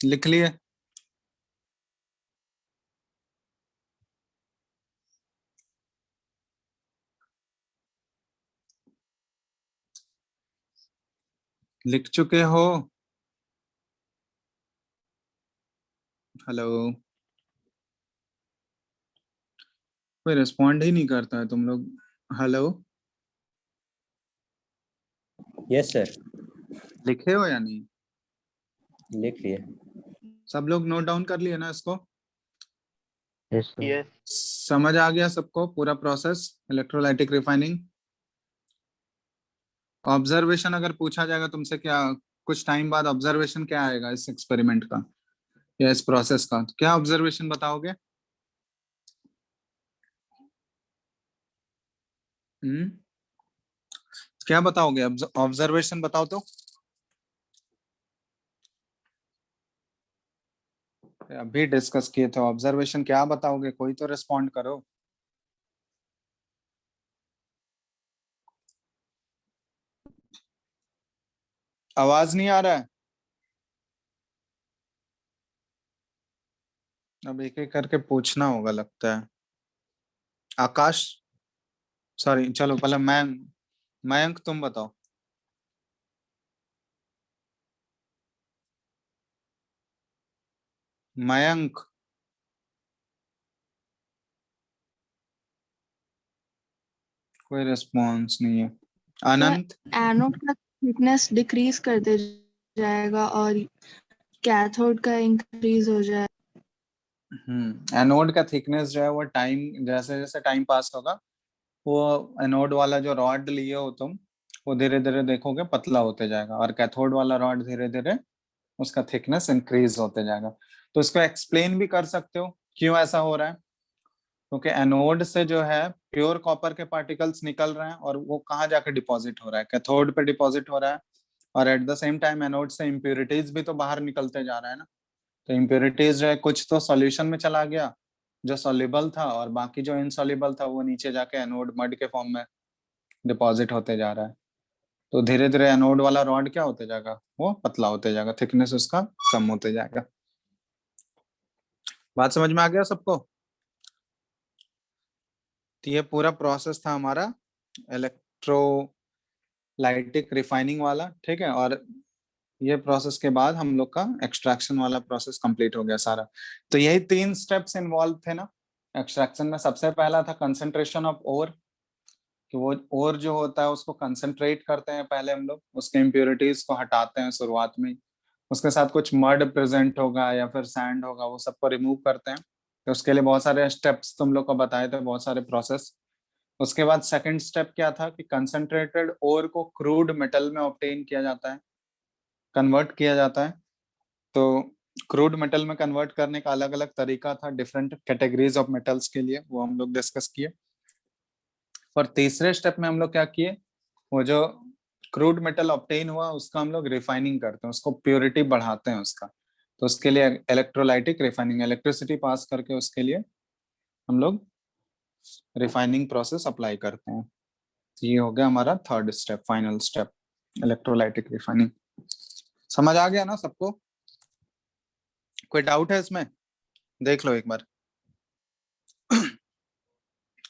लिख लिए? लिख चुके हो? हेलो, कोई रिस्पॉन्ड ही नहीं करता है तुम लोग। हेलो, यस सर, लिखे हो या नहीं? लिख लिए। सब लोग नोट डाउन कर लिए ना इसको? Yes sir. यस समझ आ गया सबको पूरा प्रोसेस इलेक्ट्रोलाइटिक रिफाइनिंग? ऑब्जर्वेशन अगर पूछा जाएगा तुमसे, क्या कुछ टाइम बाद ऑब्जर्वेशन क्या आएगा इस एक्सपेरिमेंट का या इस प्रोसेस का, तो क्या ऑब्जर्वेशन बताओगे? हम्म, क्या बताओगे? ऑब्जर्वेशन बताओ तो। अभी डिस्कस किए थे ऑब्जर्वेशन, क्या बताओगे? कोई तो रिस्पॉन्ड करो। आवाज नहीं आ रहा है? अब एक एक करके पूछना होगा लगता है। आकाश, सॉरी, चलो पहले मयंक तुम बताओ। मयंक, कोई रिस्पॉन्स नहीं है। अनंत, एनोड का थिकनेस डिक्रीज करते जाएगा और कैथोड का इंक्रीज हो जाए। एनोड का थिकनेस जो है वो टाइम, जैसे जैसे टाइम पास होगा, वो एनोड वाला जो रॉड लिए हो तुम, वो धीरे धीरे देखोगे पतला होते जाएगा, और कैथोड वाला रॉड धीरे धीरे उसका थिकनेस इंक्रीज होते जाएगा। तो इसको एक्सप्लेन भी कर सकते हो क्यों ऐसा हो रहा है, क्योंकि एनोड से जो है प्योर कॉपर के पार्टिकल्स निकल रहे हैं, और वो कहाँ जाकर डिपॉजिट हो रहा है? कैथोड पे डिपॉजिट हो रहा है। और at the same time anode से इम्प्योरिटीज भी तो बाहर निकलते जा रहा है ना। तो इम्प्योरिटीज जो है कुछ तो सॉल्यूशन में चला गया जो सॉल्युबल था, और बाकी जो इनसॉल्युबल था वो नीचे जाके एनोड मड के फॉर्म में डिपॉजिट होते जा रहा है। तो धीरे धीरे एनोड वाला रॉड क्या होते जाएगा? वो पतला होते जाएगा, थिकनेस उसका कम होते जाएगा। बात समझ में आ गया सबको? तो ये पूरा प्रोसेस था हमारा इलेक्ट्रोलाइटिक रिफाइनिंग वाला, ठीक है। और ये प्रोसेस के बाद हम लोग का एक्सट्रैक्शन वाला प्रोसेस कंप्लीट हो गया सारा। तो यही 3 स्टेप्स इन्वॉल्व थे ना एक्सट्रैक्शन में। सबसे पहला था कंसंट्रेशन ऑफ ओर, कि वो ओर जो होता है उसको कंसंट्रेट करते हैं पहले हम लोग, उसके इम्प्योरिटीज को हटाते हैं शुरुआत में। उसके साथ कुछ मड प्रेजेंट होगा या फिर सैंड होगा, वो सबको रिमूव करते हैं। तो उसके लिए बहुत सारे स्टेप्स तुम लोग को बताए थे, बहुत सारे प्रोसेस। उसके बाद सेकंड स्टेप क्या था कि कंसंट्रेटेड ओर को क्रूड मेटल में ऑब्टेन किया जाता है, कन्वर्ट किया जाता है। तो क्रूड मेटल में कन्वर्ट करने का अलग अलग तरीका था डिफरेंट कैटेगरीज ऑफ मेटल्स के लिए, वो हम लोग डिस्कस किए। और तीसरे स्टेप में हम लोग क्या किए, वो जो क्रूड मेटल ऑब्टेन हुआ उसका हम लोग रिफाइनिंग करते हैं, उसको प्योरिटी बढ़ाते हैं उसका। तो उसके लिए इलेक्ट्रोलाइटिक रिफाइनिंग, इलेक्ट्रिसिटी पास करके उसके लिए हम लोग रिफाइनिंग प्रोसेस अप्लाई करते हैं। तो ये हो गया हमारा third step, final step, electrolytic refining. समझ आ गया ना सबको? कोई डाउट है इसमें? देख लो एक बार।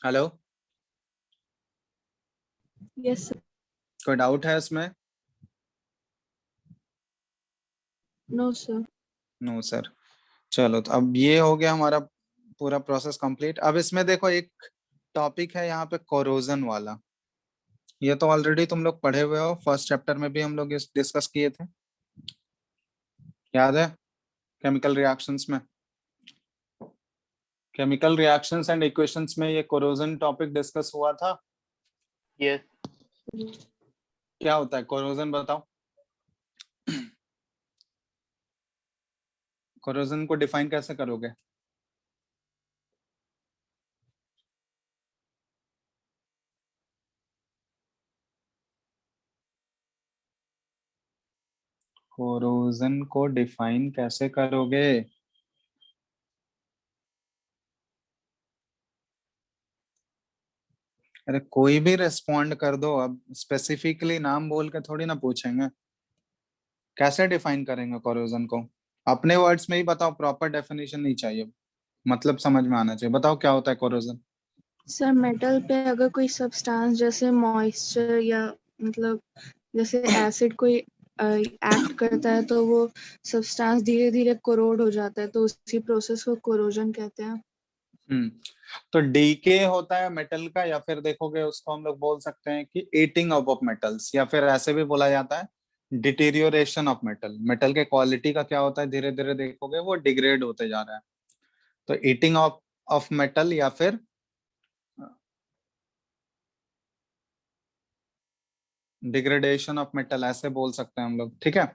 Hello, yes sir. कोई डाउट है इसमें? No sir. No sir. चलो तो अब ये हो गया हमारा पूरा प्रोसेस कंप्लीट। अब इसमें देखो एक टॉपिक है यहाँ पे कोरोजन वाला। ये तो ऑलरेडी तुम लोग पढ़े हुए हो, फर्स्ट चैप्टर में भी हम लोग इस डिस्कस किए थे, याद है? केमिकल रिएक्शंस में, केमिकल रिएक्शंस एंड इक्वेशंस में ये कोरोजन टॉपिक डिस्कस हुआ था। यस क्या होता है कोरोजन, बताओ। कोरोजन को डिफाइन कैसे करोगे? कोरोजन को डिफाइन कैसे करोगे? अरे कोई भी रेस्पॉन्ड कर दो, अब स्पेसिफिकली नाम बोल के थोड़ी ना पूछेंगे। कैसे डिफाइन करेंगे कोरोजन को? अपने वर्ड्स में ही बताओ, प्रॉपर डेफिनेशन नहीं चाहिए, मतलब समझ में आना चाहिए। बताओ क्या होता है कोरोजन। सर मेटल पे अगर कोई सब्सटेंस जैसे मॉइस्चर या मतलब जैसे एसिड कोई एक्ट करता है तो वो सब्सटेंस धीरे धीरे कोरोड हो जाता है, तो उसी प्रोसेस को कोरोजन कहते हैं। तो डीके होता है मेटल का, या फिर देखोगे उसको हम लोग बोल सकते हैं कि ईटिंग अप ऑफ मेटल्स, या फिर ऐसे भी बोला जाता है डिटेरियोरेशन ऑफ मेटल। मेटल के क्वालिटी का क्या होता है, धीरे धीरे देखोगे वो डिग्रेड होते जा रहा है। तो ईटिंग ऑफ मेटल या फिर डिग्रेडेशन ऑफ मेटल ऐसे बोल सकते हैं हम लोग, ठीक है।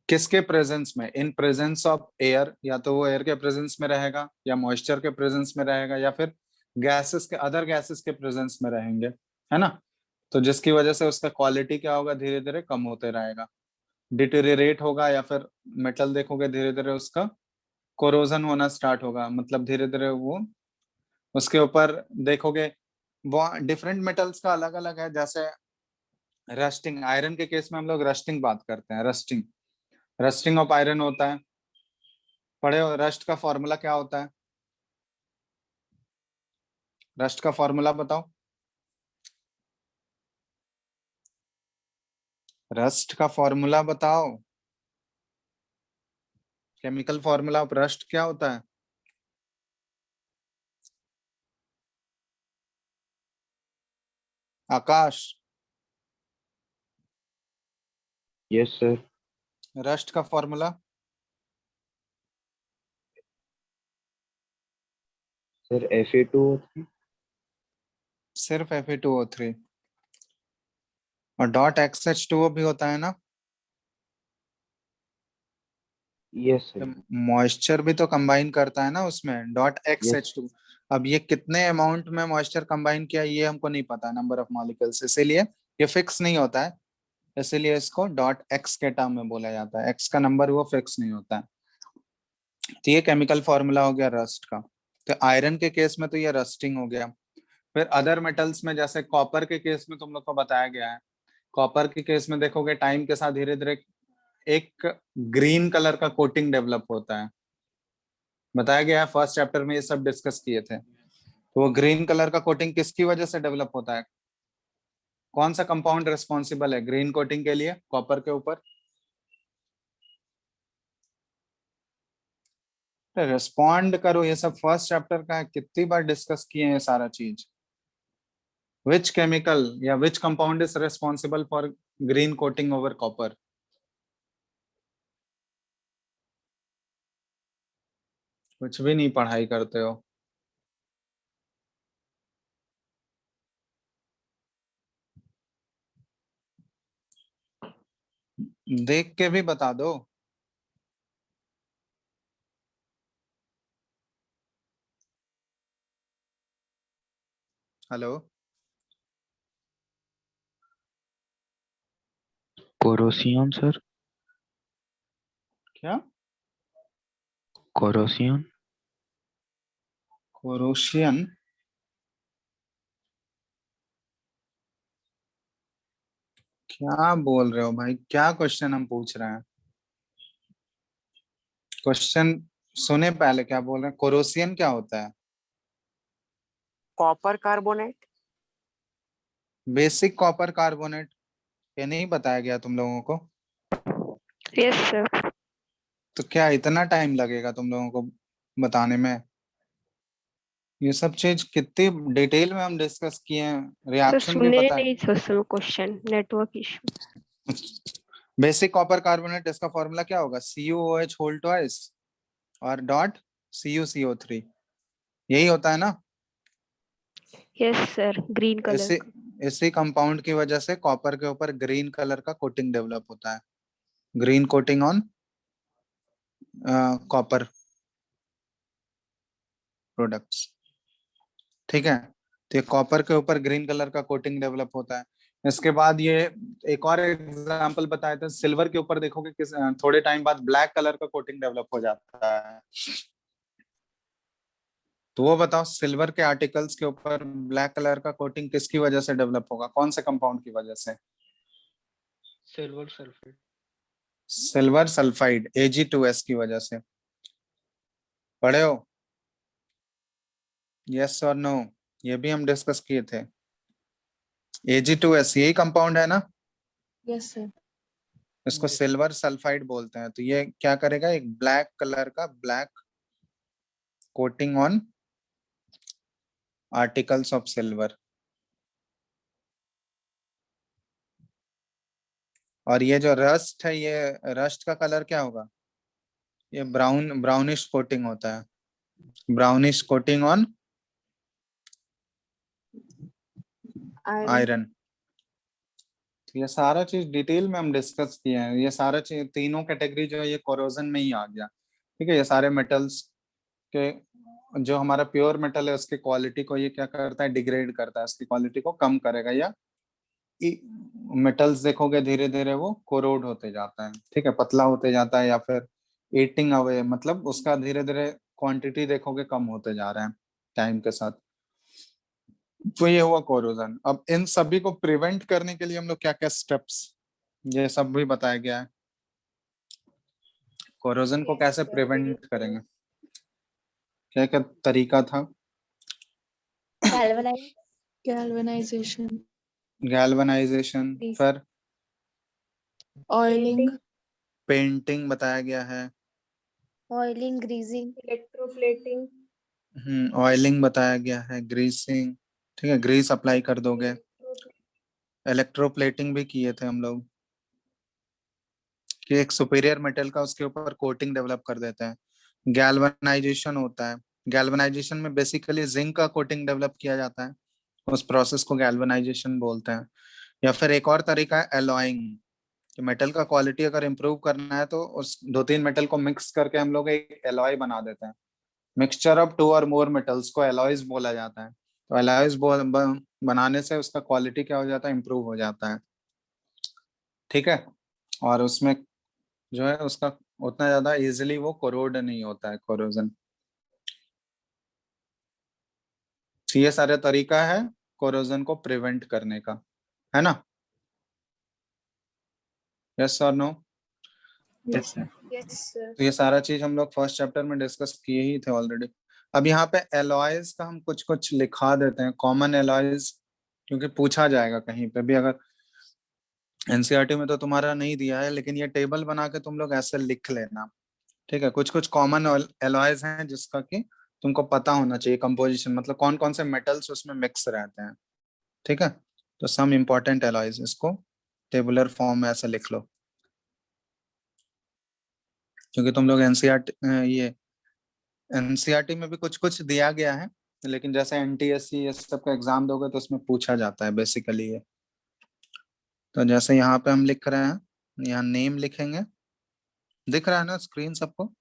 किसके प्रेजेंस में? इन प्रेजेंस ऑफ एयर, या तो वो एयर के प्रेजेंस में रहेगा, या मॉइस्चर के प्रेजेंस में रहेगा, या फिर गैसेस के, अदर गैसेस के प्रेजेंस में रहेंगे, है ना। तो जिसकी वजह से उसका क्वालिटी क्या होगा, धीरे धीरे कम होते रहेगा, डिटेरियोरेट होगा, या फिर मेटल देखोगे धीरे धीरे उसका कोरोजन होना स्टार्ट होगा, मतलब धीरे धीरे वो उसके ऊपर देखोगे वो डिफरेंट मेटल्स का अलग अलग है। जैसे रस्टिंग, आयरन के केस में हम लोग रस्टिंग बात करते हैं, रस्टिंग, रस्टिंग ऑफ आयरन होता है। पढ़े हो रस्ट का फॉर्मूला क्या होता है? रस्ट का फॉर्मूला बताओ। रस्ट का फॉर्मूला बताओ, केमिकल फॉर्मूला ऑफ रस्ट क्या होता है? आकाश, यस सर। रस्ट का फॉर्मूला? Sir Fa2O3। सिर्फ Fe2O3 और डॉट XH2O भी होता है ना। Yes sir. मॉइस्चर भी तो कंबाइन करता है ना उसमें, डॉट XH2। अब ये कितने अमाउंट में मॉइस्चर कंबाइन किया ये हमको नहीं पता, नंबर ऑफ मॉलिक्यूल्स, इसीलिए ये फिक्स नहीं होता है, इसीलिए इसको डॉट एक्स के टर्म में बोला जाता है। एक्स का नंबर वो फिक्स नहीं होता है। तो ये केमिकल फॉर्मूला हो गया रस्ट का। तो आयरन के केस में तो ये रस्टिंग हो गया। फिर अदर मेटल्स में जैसे कॉपर के केस में तुम लोग को बताया गया है, कॉपर के केस में देखोगे टाइम के साथ धीरे धीरे एक ग्रीन कलर का कोटिंग डेवलप होता है, बताया गया है फर्स्ट चैप्टर में, ये सब डिस्कस किए थे। तो वो ग्रीन कलर का कोटिंग किसकी वजह से डेवलप होता है? कौन सा कंपाउंड रिस्पॉन्सिबल है ग्रीन कोटिंग के लिए कॉपर के ऊपर? रिस्पॉन्ड करो, ये सब फर्स्ट चैप्टर का है, कितनी बार डिस्कस किए हैं ये सारा चीज। विच केमिकल या which compound is responsible for green coating over copper? कुछ भी नहीं पढ़ाई करते हो। देख के भी बता दो। Hello, corrosion sir. क्या? कोरोसियन। कोरोशियन? क्या बोल रहे हो भाई, क्या क्वेश्चन हम पूछ रहे हैं? क्वेश्चन सुने पहले, क्या बोल रहे हैं? कोरोसियन क्या होता है? Copper carbonate. Basic copper carbonate, ये नहीं बताया गया तुम लोगों को? Yes sir. तो क्या इतना टाइम लगेगा तुम लोगों को बताने में? ये सब चीज कितनी डिटेल में हम डिस्कस किए हैं, सर रिएक्शन भी सुने पता है। नहीं उस समय question, network issue. Basic copper carbonate, इसका फॉर्मूला क्या होगा? CuOH होल ट्वाइस और डॉट CuCO3, यही होता है ना? यस सर, ग्रीन कलर इसी का। इसी कंपाउंड की वजह से कॉपर के ऊपर ग्रीन कलर का कोटिंग डेवलप होता है, green coating on copper products. ठीक है, तो ये कॉपर के ऊपर ग्रीन कलर का कोटिंग डेवलप होता है। इसके बाद ये एक और एग्जांपल बताए थे, सिल्वर के ऊपर देखोगे किस थोड़े टाइम बाद ब्लैक कलर का कोटिंग डेवलप हो जाता है। तो वो बताओ, सिल्वर के आर्टिकल्स के ऊपर ब्लैक कलर का कोटिंग किसकी वजह से डेवलप होगा, कौन से कंपाउंड की वजह से? Silver sulphate. Silver sulphide Ag2S की वजह से। पढ़े हो? यस और नो? ये भी हम डिस्कस किए थे। Ag2S यही कंपाउंड है ना? Yes sir. इसको सिल्वर सल्फाइड बोलते हैं। तो ये क्या करेगा, एक ब्लैक कलर का black coating on articles of silver. और ये जो रस्ट है, ये रस्ट का कलर क्या होगा? ये ब्राउनिश कोटिंग होता है, ब्राउनिश कोटिंग ऑन आयरन। तो ये सारा चीज डिटेल में हम डिस्कस किए हैं। ये सारा चीज तीनों कैटेगरी जो है ये कोरोजन में ही आ गया। ठीक है, ये सारे मेटल्स के, जो हमारा प्योर मेटल है उसकी क्वालिटी को ये क्या करता है, डिग्रेड करता है, उसकी क्वालिटी को कम करेगा। या मेटल्स देखोगे धीरे धीरे वो कोरोड होते जाता है, ठीक है, पतला होते जाता है, या फिर ईटिंग अवे, मतलब उसका धीरे धीरे क्वांटिटी देखोगे कम होते जा रहा है टाइम के साथ। तो ये हुआ कोरोजन। अब इन सभी को प्रिवेंट करने के लिए हम लोग क्या क्या स्टेप्स, ये सब भी बताया गया है। कोरोजन को कैसे प्रिवेंट करेंगे, क्या क्या तरीका था? गैल्वेनाइजेशन, गैल्वनाइजेशन, फिर ऑयलिंग, पेंटिंग बताया गया है, ऑयलिंग, ग्रीजिंग, इलेक्ट्रोप्लेटिंग, ऑयलिंग बताया गया है, ग्रीसिंग, ठीक है, ग्रीस अप्लाई कर दोगे। इलेक्ट्रोप्लेटिंग भी किए थे हम लोग, कि एक सुपीरियर मेटल का उसके ऊपर कोटिंग डेवलप कर देते हैं। गैल्वनाइजेशन होता है, गैल्वनाइजेशन में बेसिकली जिंक का कोटिंग डेवलप किया जाता है, उस प्रोसेस को गैल्वनाइजेशन बोलते हैं। या फिर एक और तरीका है एलॉइंग, कि मेटल का क्वालिटी अगर इम्प्रूव करना है तो उस दो तीन मेटल को मिक्स करके हम लोग एक एलॉय बना देते हैं। मिक्सचर ऑफ 2 और मोर मेटल्स को एलॉयज बोला जाता है। तो एलॉयज बनाने से उसका क्वालिटी क्या हो जाता है, इम्प्रूव हो जाता है। ठीक है, और उसमें जो है उसका उतना ज्यादा इजिली वो कोरोड नहीं होता है, कोरोजन। तो ये सारे तरीका है कोरोजन को प्रिवेंट करने का, है ना? यस और no? Yes sir. Yes sir. तो ये सारा चीज हम लोग फर्स्ट चैप्टर में डिस्कस किए ही थे ऑलरेडी। अब यहाँ पे एलॉयज का हम कुछ कुछ लिखा देते हैं, कॉमन एलॉयज, क्योंकि पूछा जाएगा कहीं पे भी। अगर एनसीईआरटी में तो तुम्हारा नहीं दिया है, लेकिन ये टेबल बना के तुम लोग ऐसे लिख लेना। ठीक है, कुछ कुछ कॉमन एलॉयज हैं जिसका कि तुमको पता होना चाहिए कंपोजिशन, मतलब कौन कौन से मेटल्स उसमें मिक्स रहते हैं। ठीक है, तो सम इम्पोर्टेंट एलॉयज, इसको टेबुलर फॉर्म में ऐसे लिख लो, क्योंकि तुम लोग एनसीईआरटी में भी कुछ कुछ दिया गया है, लेकिन जैसे एनटीएससी ये सब का एग्जाम दोगे तो उसमें पूछा जाता है बेसिकली ये। तो जैसे यहाँ पे हम लिख रहे हैं, यहाँ नेम लिखेंगे, दिख रहा है ना स्क्रीन सबको?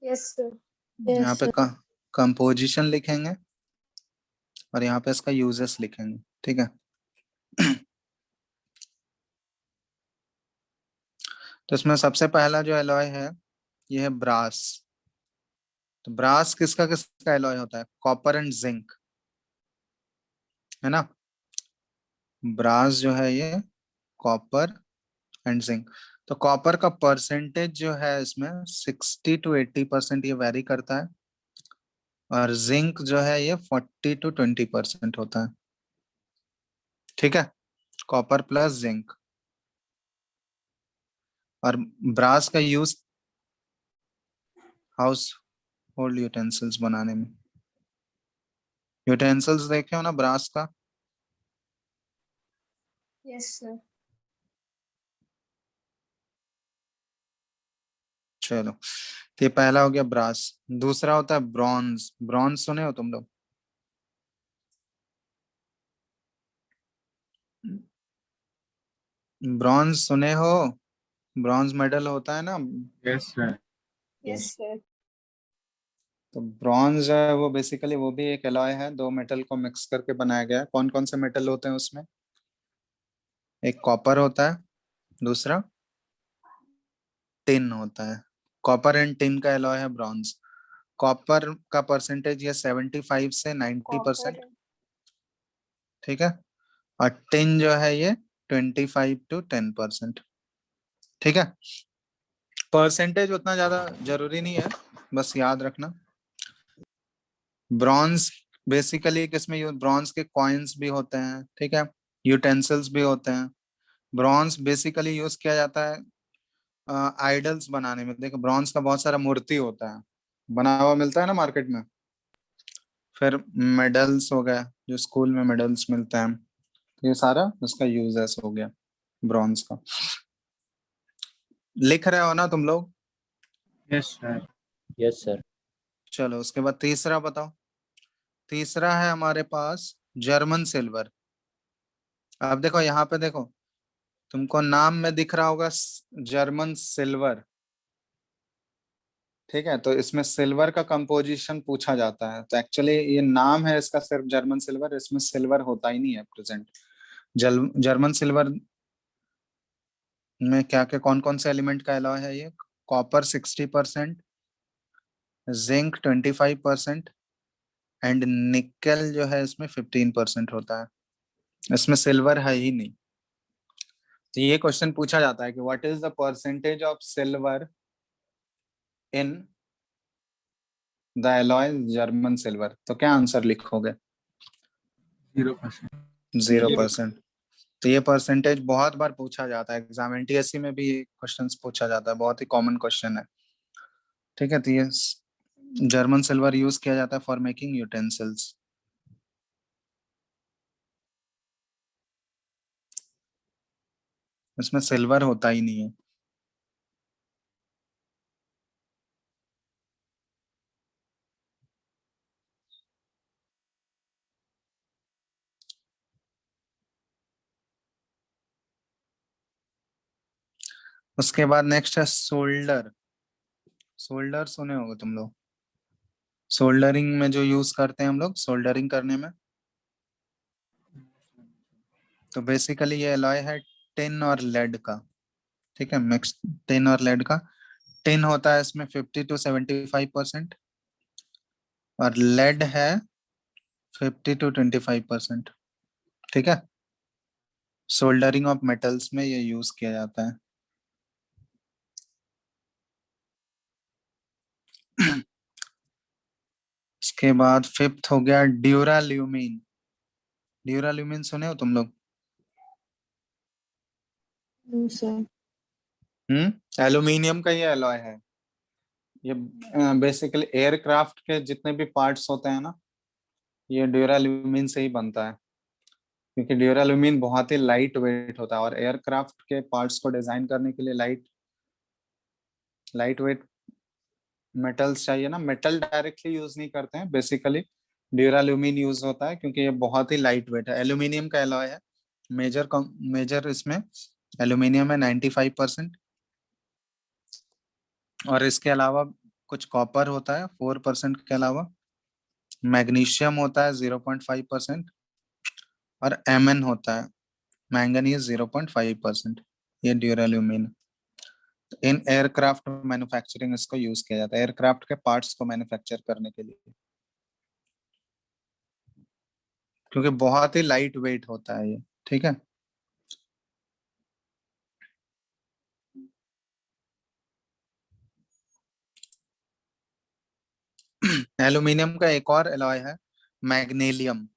Yes sir. यहाँ पे कंपोजिशन लिखेंगे और यहाँ पे इसका यूजेस लिखेंगे। ठीक है, तो इसमें सबसे पहला जो एलॉय है ये है ब्रास। तो ब्रास किसका किसका एलॉय होता है? कॉपर एंड जिंक, है ना? ब्रास जो है ये कॉपर एंड जिंक। तो कॉपर का परसेंटेज जो है इसमें 60 to 80% ये वेरी करता है, और जिंक जो है ये 40 to 20% होता है। ठीक है, कॉपर प्लस जिंक। और ब्रास का यूज हाउस होल्ड यूटेंसिल्स बनाने में। यूटेंसिल्स देखे हो ना ब्रास का? Yes, sir. चलो, तो ये पहला हो गया ब्रास। दूसरा होता है ब्रॉन्ज। ब्रॉन्ज सुने हो तुम लोग? ब्रॉन्ज सुने हो? ब्रॉन्ज मेडल होता है ना। Yes, sir. Yes, sir. तो ब्रॉन्ज है वो बेसिकली वो भी एक एलॉय है, दो मेटल को मिक्स करके बनाया गया है। कौन कौन से मेटल होते हैं उसमें? एक कॉपर होता है, दूसरा टिन होता है। कॉपर एंड टिन का एलॉय है ब्रॉन्ज। कॉपर का परसेंटेज ये 75 से 90%। Copper. ठीक है। और टिन जो है ये 25 to 10%। ठीक है। परसेंटेज उतना ज्यादा जरूरी नहीं है, बस याद रखना। ब्रॉन्ज बेसिकली किसमें यूज, ब्रॉन्ज के कॉइन्स भी होते हैं, ठीक है, यूटेंसिल्स भी होते हैं। ब्रॉन्ज बेसिकली यूज किया जाता है आइडल्स बनाने में। देखो ब्रॉन्ज का बहुत सारा मूर्ति होता है, बना हुआ मिलता है ना मार्केट में। फिर मेडल्स हो गया, जो स्कूल में मेडल्स मिलते हैं, ये सारा उसका यूजेस हो गया ब्रॉन्ज का। लिख रहे हो ना तुम लोग? Yes, sir. Yes, sir. चलो उसके बाद तीसरा बताओ। तीसरा है हमारे पास जर्मन सिल्वर। अब देखो यहाँ पे देखो, तुमको नाम में दिख रहा होगा जर्मन सिल्वर। ठीक है, तो इसमें सिल्वर का कंपोजिशन पूछा जाता है। तो एक्चुअली ये नाम है इसका सिर्फ जर्मन सिल्वर, इसमें सिल्वर होता ही नहीं है प्रेजेंट। जर्मन सिल्वर में क्या क्या कौन कौन से एलिमेंट का एलॉय है ये? कॉपर 60%, जिंक 25% एंड निकल जो है इसमें 15% होता है। इसमें सिल्वर है ही नहीं। तो ये क्वेश्चन पूछा जाता है कि what is the percentage of silver in the alloy German silver? तो क्या आंसर लिखोगे? 0%. 0%। तो ये परसेंटेज बहुत बार पूछा जाता है एग्जाम, एनटीएससी में भी क्वेश्चंस पूछा जाता है, बहुत ही कॉमन क्वेश्चन है। ठीक है, तो ये जर्मन सिल्वर यूज किया जाता है फॉर मेकिंग यूटेंसिल्स। इसमें सिल्वर होता ही नहीं है। उसके बाद नेक्स्ट है सोल्डर। सोल्डर सुने होगे तुम लोग? सोल्डरिंग में जो यूज करते हैं हम लोग सोल्डरिंग करने में। तो बेसिकली ये एलॉय है टिन और लेड का। ठीक है, मिक्स टिन और लेड का। टिन होता है इसमें 50 to 75% और लेड है 50 to 25%। ठीक है, सोल्डरिंग ऑफ मेटल्स में ये यूज किया जाता है। इसके बाद फिफ्थ हो गया ड्यूराल्यूमिन। ड्यूराल्यूमिन सुने हो तुम लोग? No, sir. एल्यूमिनियम का ये एलॉय है। ये बेसिकली एयरक्राफ्ट के जितने भी पार्ट्स होते हैं ना, ये ड्यूराल्यूमिन से ही बनता है। क्योंकि ड्यूराल्यूमिन बहुत ही लाइट वेट होता है और एयरक्राफ्ट के पार्ट्स को डिजाइन करने के लिए लाइट वेट मेटल्स चाहिए ना। मेटल डायरेक्टली यूज नहीं करते हैं, बेसिकली ड्यूराल्यूमिन यूज होता है क्योंकि ये बहुत ही लाइट वेट है। एल्यूमिनियम का एलॉय है। मेजर इसमें एल्यूमिनियम है 95%। और इसके अलावा कुछ कॉपर होता है 4% के अलावा। मैग्नीशियम होता है 0.5% और एमएन होता है, मैंगनीज 0.5%। ये ड्यूराल्यूमिन। इन एयरक्राफ्ट मैन्युफैक्चरिंग इसको यूज किया जाता है, एयरक्राफ्ट के पार्ट्स को मैन्युफैक्चर करने के लिए, क्योंकि बहुत ही लाइट वेट होता है ये। ठीक है, एल्यूमिनियम का एक और एलॉय है मैग्नीलियम।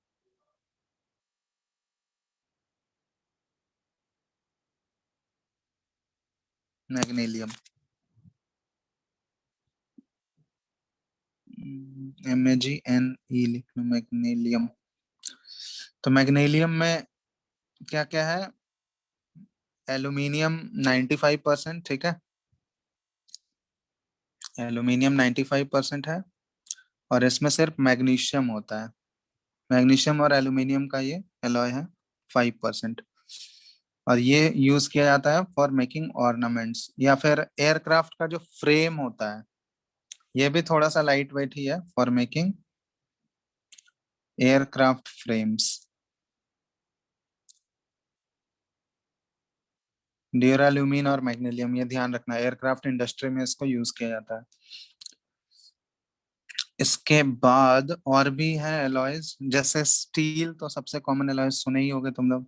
मैग्नीलियम, MAGNE लिख लो, मैग्नीलियम। तो मैग्नीलियम में क्या क्या है? एल्यूमिनियम 95%, ठीक है, एल्यूमिनियम 95% है, और इसमें सिर्फ मैग्नीशियम होता है। मैग्नीशियम और एल्यूमिनियम का ये एलॉय है 5%। और ये यूज किया जाता है फॉर मेकिंग ऑर्नामेंट्स, या फिर एयरक्राफ्ट का जो फ्रेम होता है, ये भी थोड़ा सा लाइट वेट ही है, फॉर मेकिंग एयरक्राफ्ट फ्रेम्स। ड्यूराल्यूमिन और मैग्नीलियम, ये ध्यान रखना, एयरक्राफ्ट इंडस्ट्री में इसको यूज किया जाता है। इसके बाद और भी है एलॉयज, जैसे स्टील, तो सबसे कॉमन एलॉयज सुने ही होगे तुम लोग।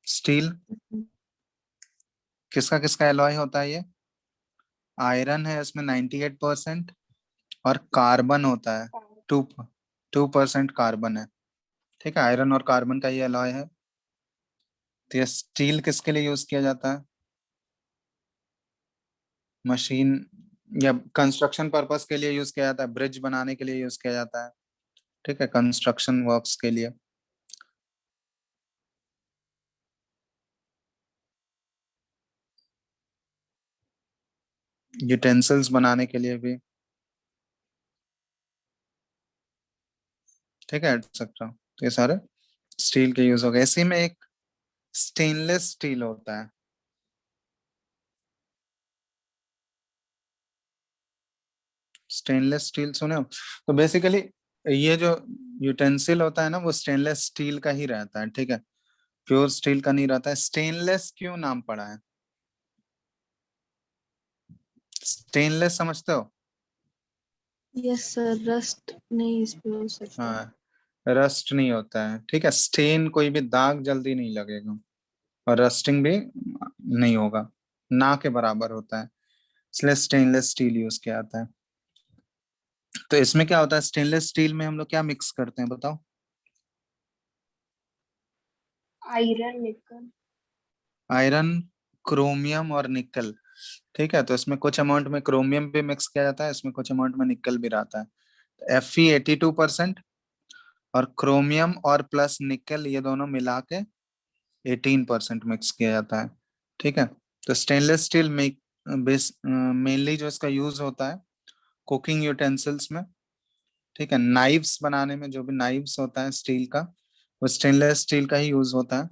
स्टील किसका किसका एलॉय होता है? ये आयरन है, इसमें 98%, और कार्बन होता है, 2% कार्बन है, ठीक है, आयरन और कार्बन का ये एलॉय है। तो ये स्टील किसके लिए यूज किया जाता है? मशीन या कंस्ट्रक्शन पर्पस के लिए यूज किया जाता है, ब्रिज बनाने के लिए यूज किया जाता है, ठीक है, कंस्ट्रक्शन वर्क्स के लिए। यूटेंसिल्स बनाने के लिए भी, ठीक है, एक्सेट्रा। तो ये सारे स्टील के यूज हो गए। इसी में एक स्टेनलेस स्टील होता है। स्टेनलेस स्टील सुने हो? तो बेसिकली ये जो यूटेंसिल होता है ना, वो स्टेनलेस स्टील का ही रहता है, ठीक है, प्योर स्टील का नहीं रहता है। स्टेनलेस क्यों नाम पड़ा है? स्टेनलेस समझते हो? यस सर, रस्ट नहीं इस पे हो सकता। हाँ, रस्ट नहीं होता है, ठीक है, स्टेन कोई भी दाग जल्दी नहीं लगेगा, और रस्टिंग भी नहीं होगा, ना के बराबर होता है, इसलिए स्टेनलेस स्टील यूज किया जाता है। तो इसमें क्या होता है, स्टेनलेस स्टील में हम लोग क्या मिक्स करते हैं बताओ? आयरन निकल। आयरन, क्रोमियम और निकल, ठीक है। तो इसमें कुछ अमाउंट में क्रोमियम भी मिक्स किया जाता है, इसमें कुछ अमाउंट में निकल भी रहता है। Fe 82%, और क्रोमियम और प्लस निकल ये दोनों मिला के 18% मिक्स किया जाता है, ठीक है। तो स्टेनलेस स्टील में मेनली जो इसका यूज होता है कुकिंग यूटेंसिल्स में, ठीक है, नाइव्स बनाने में, जो भी नाइव्स होता है स्टील का, वो स्टेनलेस स्टील का ही यूज होता है।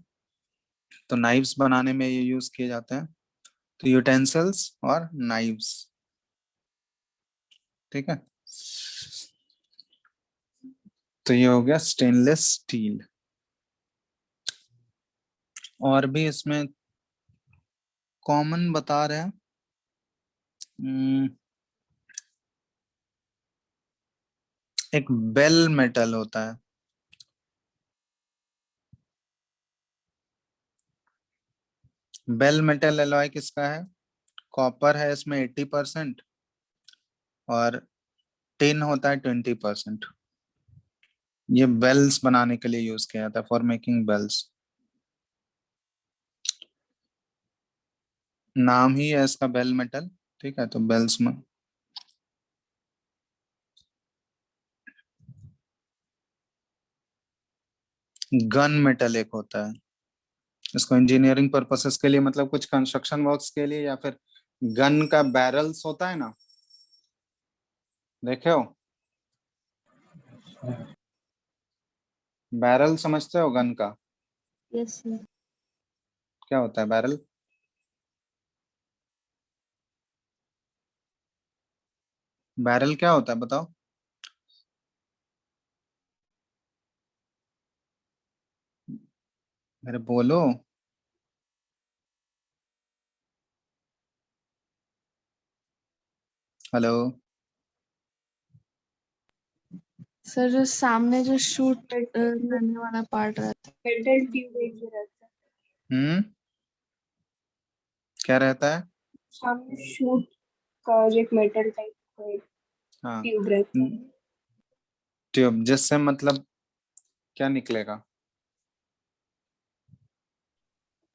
तो नाइव्स बनाने में ये यूज किए जाते हैं, तो यूटेंसिल्स और नाइव्स, ठीक है। तो ये हो गया स्टेनलेस स्टील। और भी इसमें कॉमन बता रहे हैं, एक बेल मेटल होता है। बेल मेटल एलॉय किसका है? कॉपर है, इसमें 80%, और टिन होता है 20%। ये बेल्स बनाने के लिए यूज किया जाता है, फॉर मेकिंग बेल्स। नाम ही है इसका बेल मेटल, ठीक है, तो बेल्स में। गन मेटल एक होता है, इसको इंजीनियरिंग पर्पसेस के लिए, मतलब कुछ कंस्ट्रक्शन वर्क्स के लिए, या फिर गन का बैरल्स होता है ना, देखे हो? बैरल समझते हो गन का? Yes sir. क्या होता है बैरल? बैरल क्या होता है बताओ? मेरे बोलो। हेलो? सर जो सामने जो शूट करने वाला पार्ट रहता मेटल ट्यूब एक जो रहता है, क्या रहता है? सामने शूट का जो एक मेटल टाइप का एक हाँ, ट्यूब रहता है। ट्यूब, जिससे मतलब क्या निकलेगा?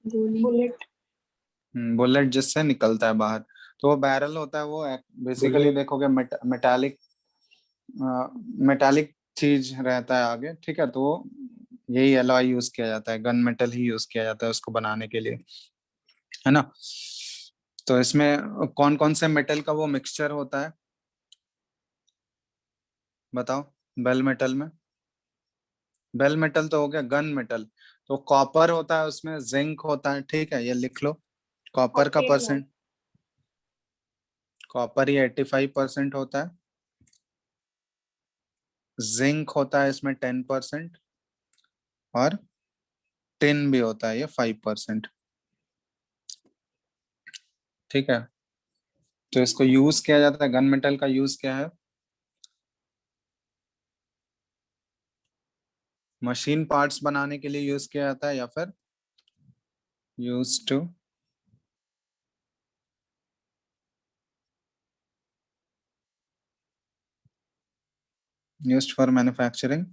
है, गोली। बुलेट। बुलेट जिससे निकलता है बाहर, तो वो बैरल होता है। वो बेसिकली देखोगे मेटालिक मेटालिक चीज रहता है आगे, ठीक है। तो यही एलॉय यूज किया जाता है, गन मेटल ही यूज किया जाता है उसको बनाने के लिए, है ना। तो इसमें कौन कौन से मेटल का वो मिक्सचर होता है बताओ। बेल मेटल में, बेल मेटल तो हो गया गन मेटल, तो कॉपर होता है उसमें, जिंक होता है, ठीक है, ये लिख लो। कॉपर का परसेंट, कॉपर ही 85% होता है। जिंक होता है इसमें 10%, और टिन भी होता है ये 5%, ठीक है। तो इसको यूज किया जाता है, गन मेटल का यूज क्या है, मशीन पार्ट्स बनाने के लिए यूज किया जाता है, या फिर use to used for manufacturing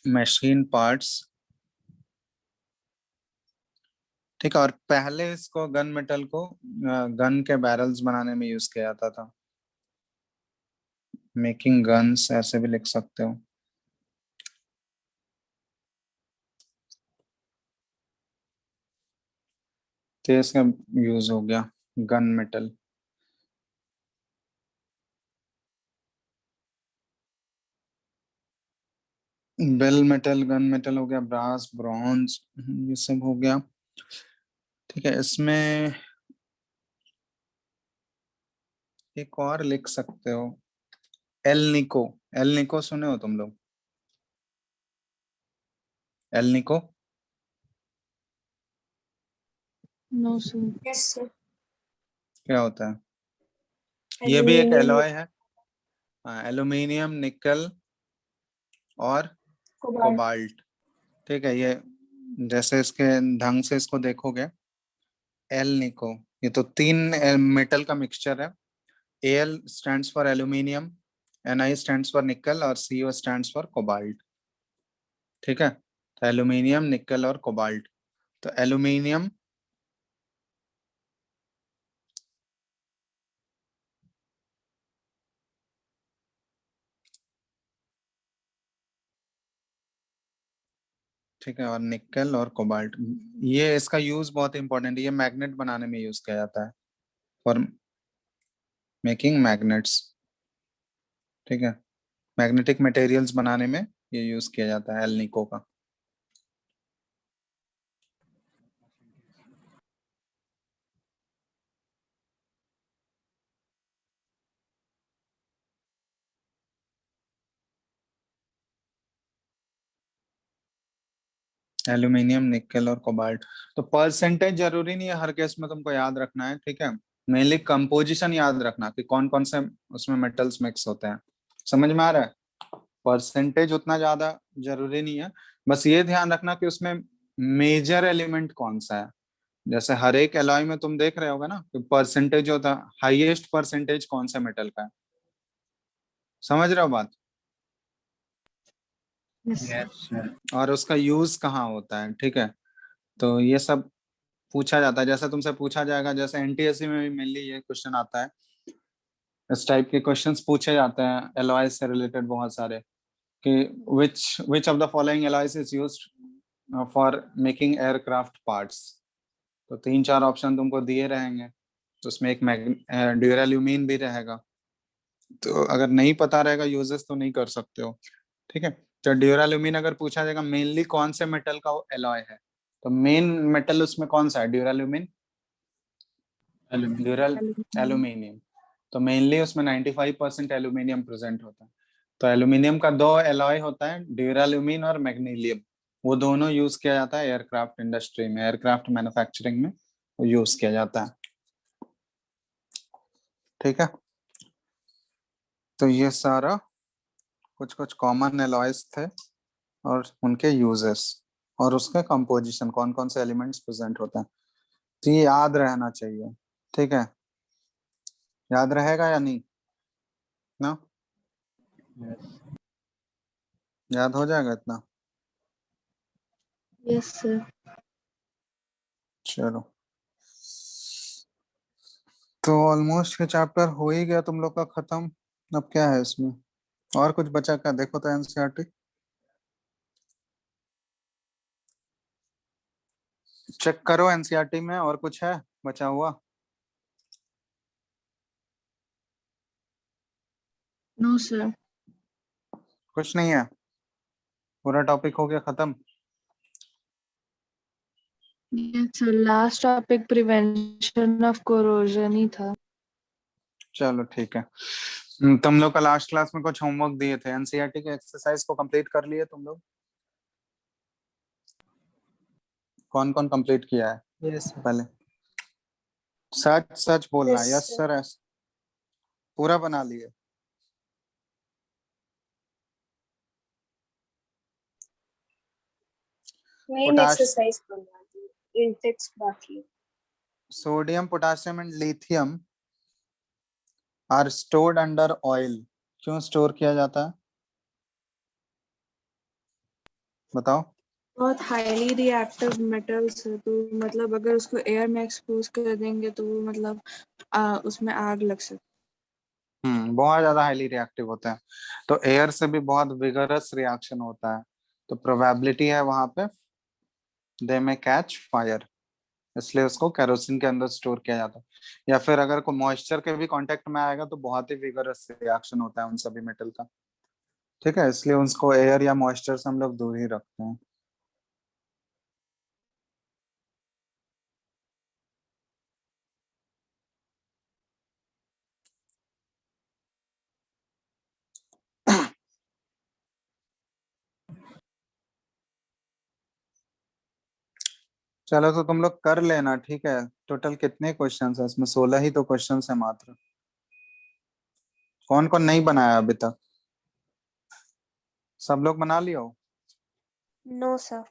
machine parts, ठीक है। और पहले इसको गन मेटल को गन के बैरल्स बनाने में यूज किया जाता था, मेकिंग गन्स ऐसे भी लिख सकते हो। तो इसका यूज हो गया gun metal. Bell metal, gun metal हो गया, ब्रास, ब्रॉन्ज, ये सब हो गया, ठीक है। इसमें एक और लिख सकते हो, एल निको। एल निको सुने हो तुम लोग, alnico? No sir. Yes sir. क्या होता है? ये भी एक एलॉय है, एल्यूमिनियम, निकल और कोबाल्ट, ठीक है। ये जैसे इसके ढंग से इसको देखोगे, एल निको, ये तो तीन मेटल का मिक्सचर है। L stands for aluminium, N stands for nickel, और CO स्टैंड्स फॉर कोबाल्ट, ठीक है। तो एल्यूमिनियम, निकल और कोबाल्ट। तो एल्यूमिनियम, ठीक है, और निकल और कोबाल्ट, ये इसका यूज बहुत इंपॉर्टेंट है, ये मैग्नेट बनाने में यूज किया जाता है, फॉर मेकिंग मैग्नेट्स, ठीक है। मैग्नेटिक मटेरियल्स बनाने में ये यूज किया जाता है एल निको का। एल्यूमिनियम, निकल और कोबाल्ट। तो परसेंटेज जरूरी नहीं है हर केस में तुमको याद रखना है, ठीक है। मेनली कंपोजिशन याद रखना कि कौन कौन से उसमें मेटल्स मिक्स होते हैं, समझ में आ रहा है। परसेंटेज उतना ज्यादा जरूरी नहीं है, बस ये ध्यान रखना कि उसमें मेजर एलिमेंट कौन सा है। जैसे हर एक एलॉय में तुम देख रहे होगा ना कि परसेंटेज होता है, हाईएस्ट परसेंटेज कौन सा मेटल का है, समझ रहे हो बात। Yes sir. Yes, sir. और उसका यूज कहाँ होता है, ठीक है। तो ये सब पूछा जाता है, जैसे तुमसे पूछा जाएगा, जैसे NTSC में भी मेनली ये क्वेश्चन आता है, इस टाइप के क्वेश्चंस पूछे जाते हैं एलॉय से रिलेटेड बहुत सारे, कि which of the following alloys is used for making aircraft parts. तो 3-4 ऑप्शन तुमको दिए रहेंगे, तो उसमें एक ड्यूराल्यूमीन भी रहेगा। तो अगर नहीं पता रहेगा यूजेस तो नहीं कर सकते हो, ठीक है। तो ड्यूराल्यूमीन अगर पूछा जाएगा मेनली कौन से मेटल का वो एलॉय है, तो मेन मेटल उसमें कौन सा है, ड्यूराल्यूमीन, Aluminum. ड्यूरल एल्यूमिनियम। तो मेनली उसमें 95% एल्यूमिनियम प्रेजेंट होता है। तो एल्यूमिनियम का दो एलॉय होता है, ड्यूराल्यूमीन और मैग्नीशियम, वो दोनों यूज किया जाता है एयरक्राफ्ट इंडस्ट्री में, एयरक्राफ्ट मैन्युफैक्चरिंग में वो यूज किया जाता है, ठीक है। तो ये सारा कुछ कुछ कॉमन एलॉयज थे और उनके यूजेस और उसके कंपोजिशन, कौन कौन से एलिमेंट्स प्रेजेंट होते हैं। तो ये याद रहना चाहिए, ठीक है। याद रहेगा या नहीं ना, Yes. याद हो जाएगा इतना। Yes sir. चलो, तो ऑलमोस्ट ये चैप्टर हो ही गया तुम लोग का खत्म। अब क्या है इसमें, और कुछ बचा क्या? देखो तो एनसीईआरटी चेक करो, एनसीईआरटी में और कुछ है बचा हुआ? No sir. कुछ नहीं है, पूरा टॉपिक हो गया खत्म। Yes sir, last topic prevention of corrosion ही था। चलो ठीक है। तुम लोग का लास्ट क्लास में कुछ होमवर्क दिए थे, एनसीईआरटी के एक्सरसाइज को कंप्लीट कर लिए तुम लोग? कौन कौन कंप्लीट किया है यस सर। पहले? सच सच बोलना, Yes, यस sir. सर। पूरा बना लिए? मेन पोटाश एक्सरसाइज करवा दी, इंटेक्स बाकी। Sodium, potassium and lithium are stored under oil. क्यों स्टोर किया जाता है बताओ? बहुत हाईली रिएक्टिव मेटल्स है, तो मतलब अगर उसको एयर में एक्सपोज कर देंगे तो वो मतलब उसमें आग लग सकती बहुत ज्यादा हाईली रिएक्टिव होते हैं, तो एयर से भी बहुत विगरस रिएक्शन होता है, तो प्रोबेबिलिटी है वहां पे दे में कैच फायर, इसलिए उसको केरोसिन के अंदर स्टोर किया जाता है। या फिर अगर कोई मॉइस्चर के भी कांटेक्ट में आएगा तो बहुत ही विगरस रिएक्शन होता है उन सभी मेटल का। ठीक है, इसलिए उसको एयर या मॉइस्चर से हम लोग दूर ही रखते हैं। चलो तो तुम लोग कर लेना, ठीक है। टोटल कितने क्वेश्चंस है इसमें? 16 ही तो क्वेश्चंस है मात्र। कौन कौन नहीं बनाया अभी तक? सब लोग बना लियो? No sir.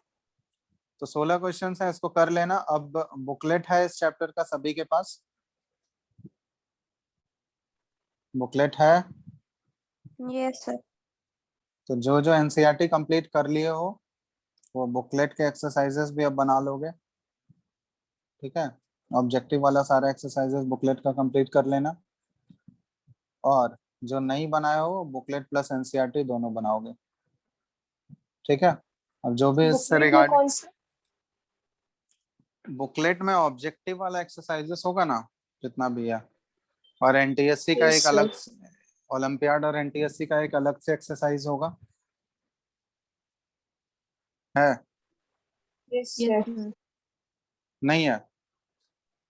तो 16 क्वेश्चंस है, इसको कर लेना। अब बुकलेट है इस चैप्टर का सभी के पास? बुकलेट है? Yes sir. तो जो जो एनसीईआरटी कंप्लीट कर लिए हो वो बुकलेट के एक्सरसाइजेस भी अब बना लोगे, ठीक है। ऑब्जेक्टिव वाला सारा एक्सरसाइजेस बुकलेट का कंप्लीट कर लेना, और जो नहीं बनाए हो बुकलेट प्लस एनसीईआरटी दोनों बनाओगे, ठीक है। अब जो भी इससे बुकलेट में रिगार्ड, कौन सा? बुकलेट में ऑब्जेक्टिव वाला एक्सरसाइजेस होगा ना जितना भी है, और एनटीएससी का यस एक सर। अलग, ओलंपियाड और एनटीएससी का एक अलग से एक्सरसाइज होगा, है? यस है। सर। यस नहीं है?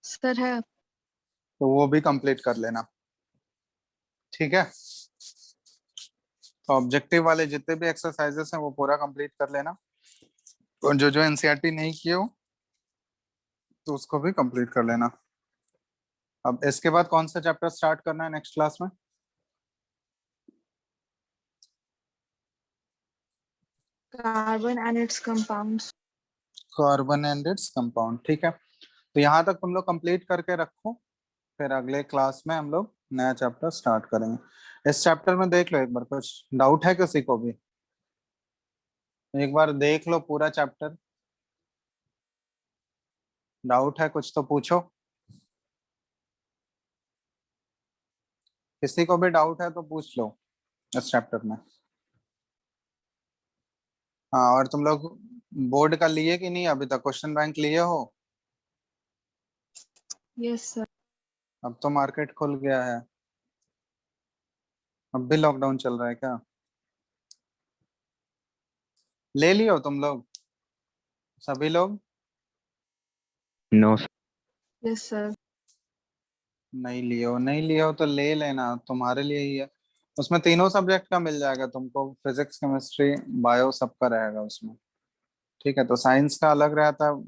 सर है। तो वो भी कंप्लीट कर लेना, ठीक है। तो ऑब्जेक्टिव वाले जितने भी एक्सरसाइजेस हैं वो पूरा कंप्लीट कर लेना, और जो जो एनसीईआरटी नहीं किए हो तो उसको भी कंप्लीट कर लेना। अब इसके बाद कौन सा चैप्टर स्टार्ट करना है नेक्स्ट क्लास में? Carbon and it's compounds. Carbon and its compound, ठीक है। तो यहाँ तक तुम लोग कंप्लीट करके रखो, फिर अगले क्लास में हम लोग नया चैप्टर स्टार्ट करेंगे। इस चैप्टर में देख लो एक बार, कुछ डाउट है किसी को भी? एक बार देख लो पूरा चैप्टर, डाउट है कुछ तो पूछो। किसी को भी डाउट है तो पूछ लो इस चैप्टर में। हाँ, और तुम लोग बोर्ड का लिए कि नहीं अभी तक? क्वेश्चन बैंक लिए हो? Yes sir. अब तो मार्केट खुल गया है, अब भी लॉकडाउन चल रहा है क्या? ले लियो तुम लोग, सभी लोग? No yes sir. नहीं लियो, नहीं लियो तो ले लेना, तुम्हारे लिए ही है। उसमें तीनों सब्जेक्ट का मिल जाएगा तुमको, फिजिक्स केमिस्ट्री बायो सबका रहेगा उसमें, ठीक है। तो साइंस का अलग रहता है,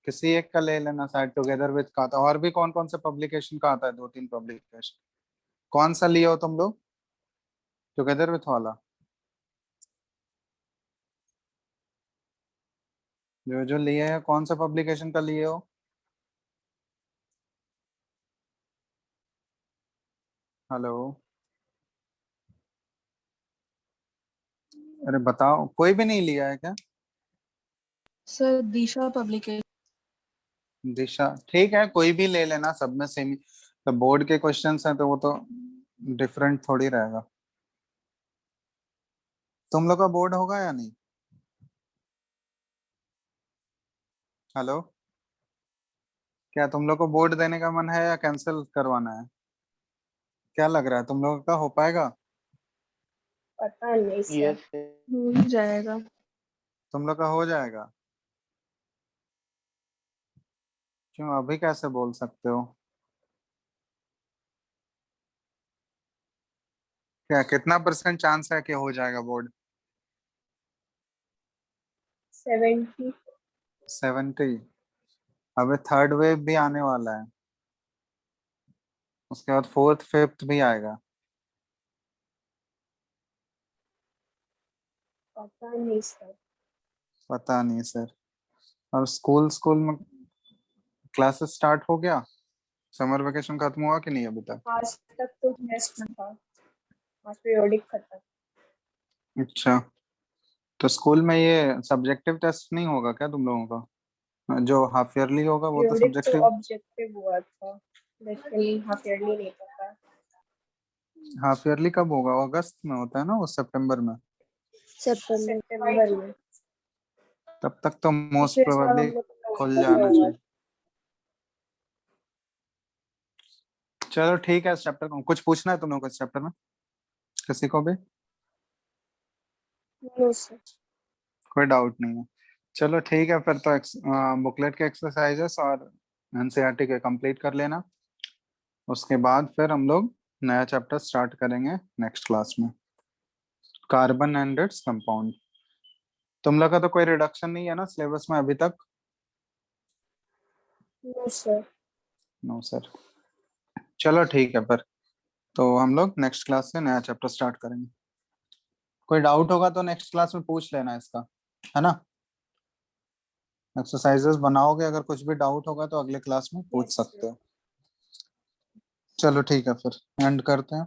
किसी एक का ले लेना शायद, टुगेदर विद का आता है। और भी कौन कौन से पब्लिकेशन का आता है? 2-3 पब्लिकेशन। कौन सा लिए हो तुम लोग टुगेदर विथ वाला? जो जो लिए हैं कौन सा पब्लिकेशन का लिए हो? हेलो, अरे बताओ, कोई भी नहीं लिया है क्या? सर दिशा पब्लिकेशन। दिशा ठीक है, कोई भी ले लेना, सब में सेम ही। तो बोर्ड के क्वेश्चंस हैं तो वो तो डिफरेंट थोड़ी रहेगा। तुम लोग का बोर्ड होगा या नहीं? हेलो, क्या तुम लोग को बोर्ड देने का मन है या कैंसिल करवाना है? क्या लग रहा है, तुम लोगों का हो पाएगा? पता नहीं सर। हो ही जाएगा। तुम लोग का हो जाएगा? क्यों, अभी कैसे बोल सकते हो? क्या कितना % चांस है कि हो जाएगा बोर्ड? 70। 70? अबे थर्ड वेव भी आने वाला है, उसके बाद फोर्थ फिफ्थ भी आएगा। पता नहीं सर। पता नहीं सर। और स्कूल स्कूल में क्लासेस स्टार्ट हो गया? समर वेकेशन खत्म हुआ कि नहीं अभी तक? आज तक तो टेस्ट था, आज पीरियोडिक खत्म। अच्छा, तो स्कूल में ये सब्जेक्टिव टेस्ट नहीं होगा क्या तुम लोगों का? जो हाफ ईयरली होगा वो तो पीरियोडिक तो सब्जेक्टिव। ऑब्जेक्टिव हुआ था, लेकिन हाफ ईयरली नहीं पता। हाफ ईयरली कब होगा? अगस्त में होता है ना वो, सितंबर में? सितंबर में। तब तक तो मोस्ट पिछले साल प्रोबेबली हम लोग का खुल अक्टूबर में जाना हुआ चाहिए। चलो ठीक है, इस चैप्टर को कुछ पूछना है तुम लोगों को, इस चैप्टर में किसी को भी नो सर। कोई डाउट नहीं है? चलो ठीक है फिर, तो बुकलेट के एक्सरसाइजेस और एनसीईआरटी के कंप्लीट कर लेना। उसके बाद फिर हम लोग नया चैप्टर स्टार्ट करेंगे नेक्स्ट क्लास में, कार्बन एंड इट्स कंपाउंड। तुम लोग का तो कोई रिडक्शन नहीं है ना सिलेबस में अभी तक? No sir. No sir. चलो ठीक है फिर, तो हम लोग नेक्स्ट क्लास से नया चैप्टर स्टार्ट करेंगे। कोई डाउट होगा तो नेक्स्ट क्लास में पूछ लेना इसका, है ना? एक्सरसाइजेस बनाओगे, अगर कुछ भी डाउट होगा तो अगले क्लास में पूछ Yes, सकते हो। चलो ठीक है फिर, एंड करते हैं।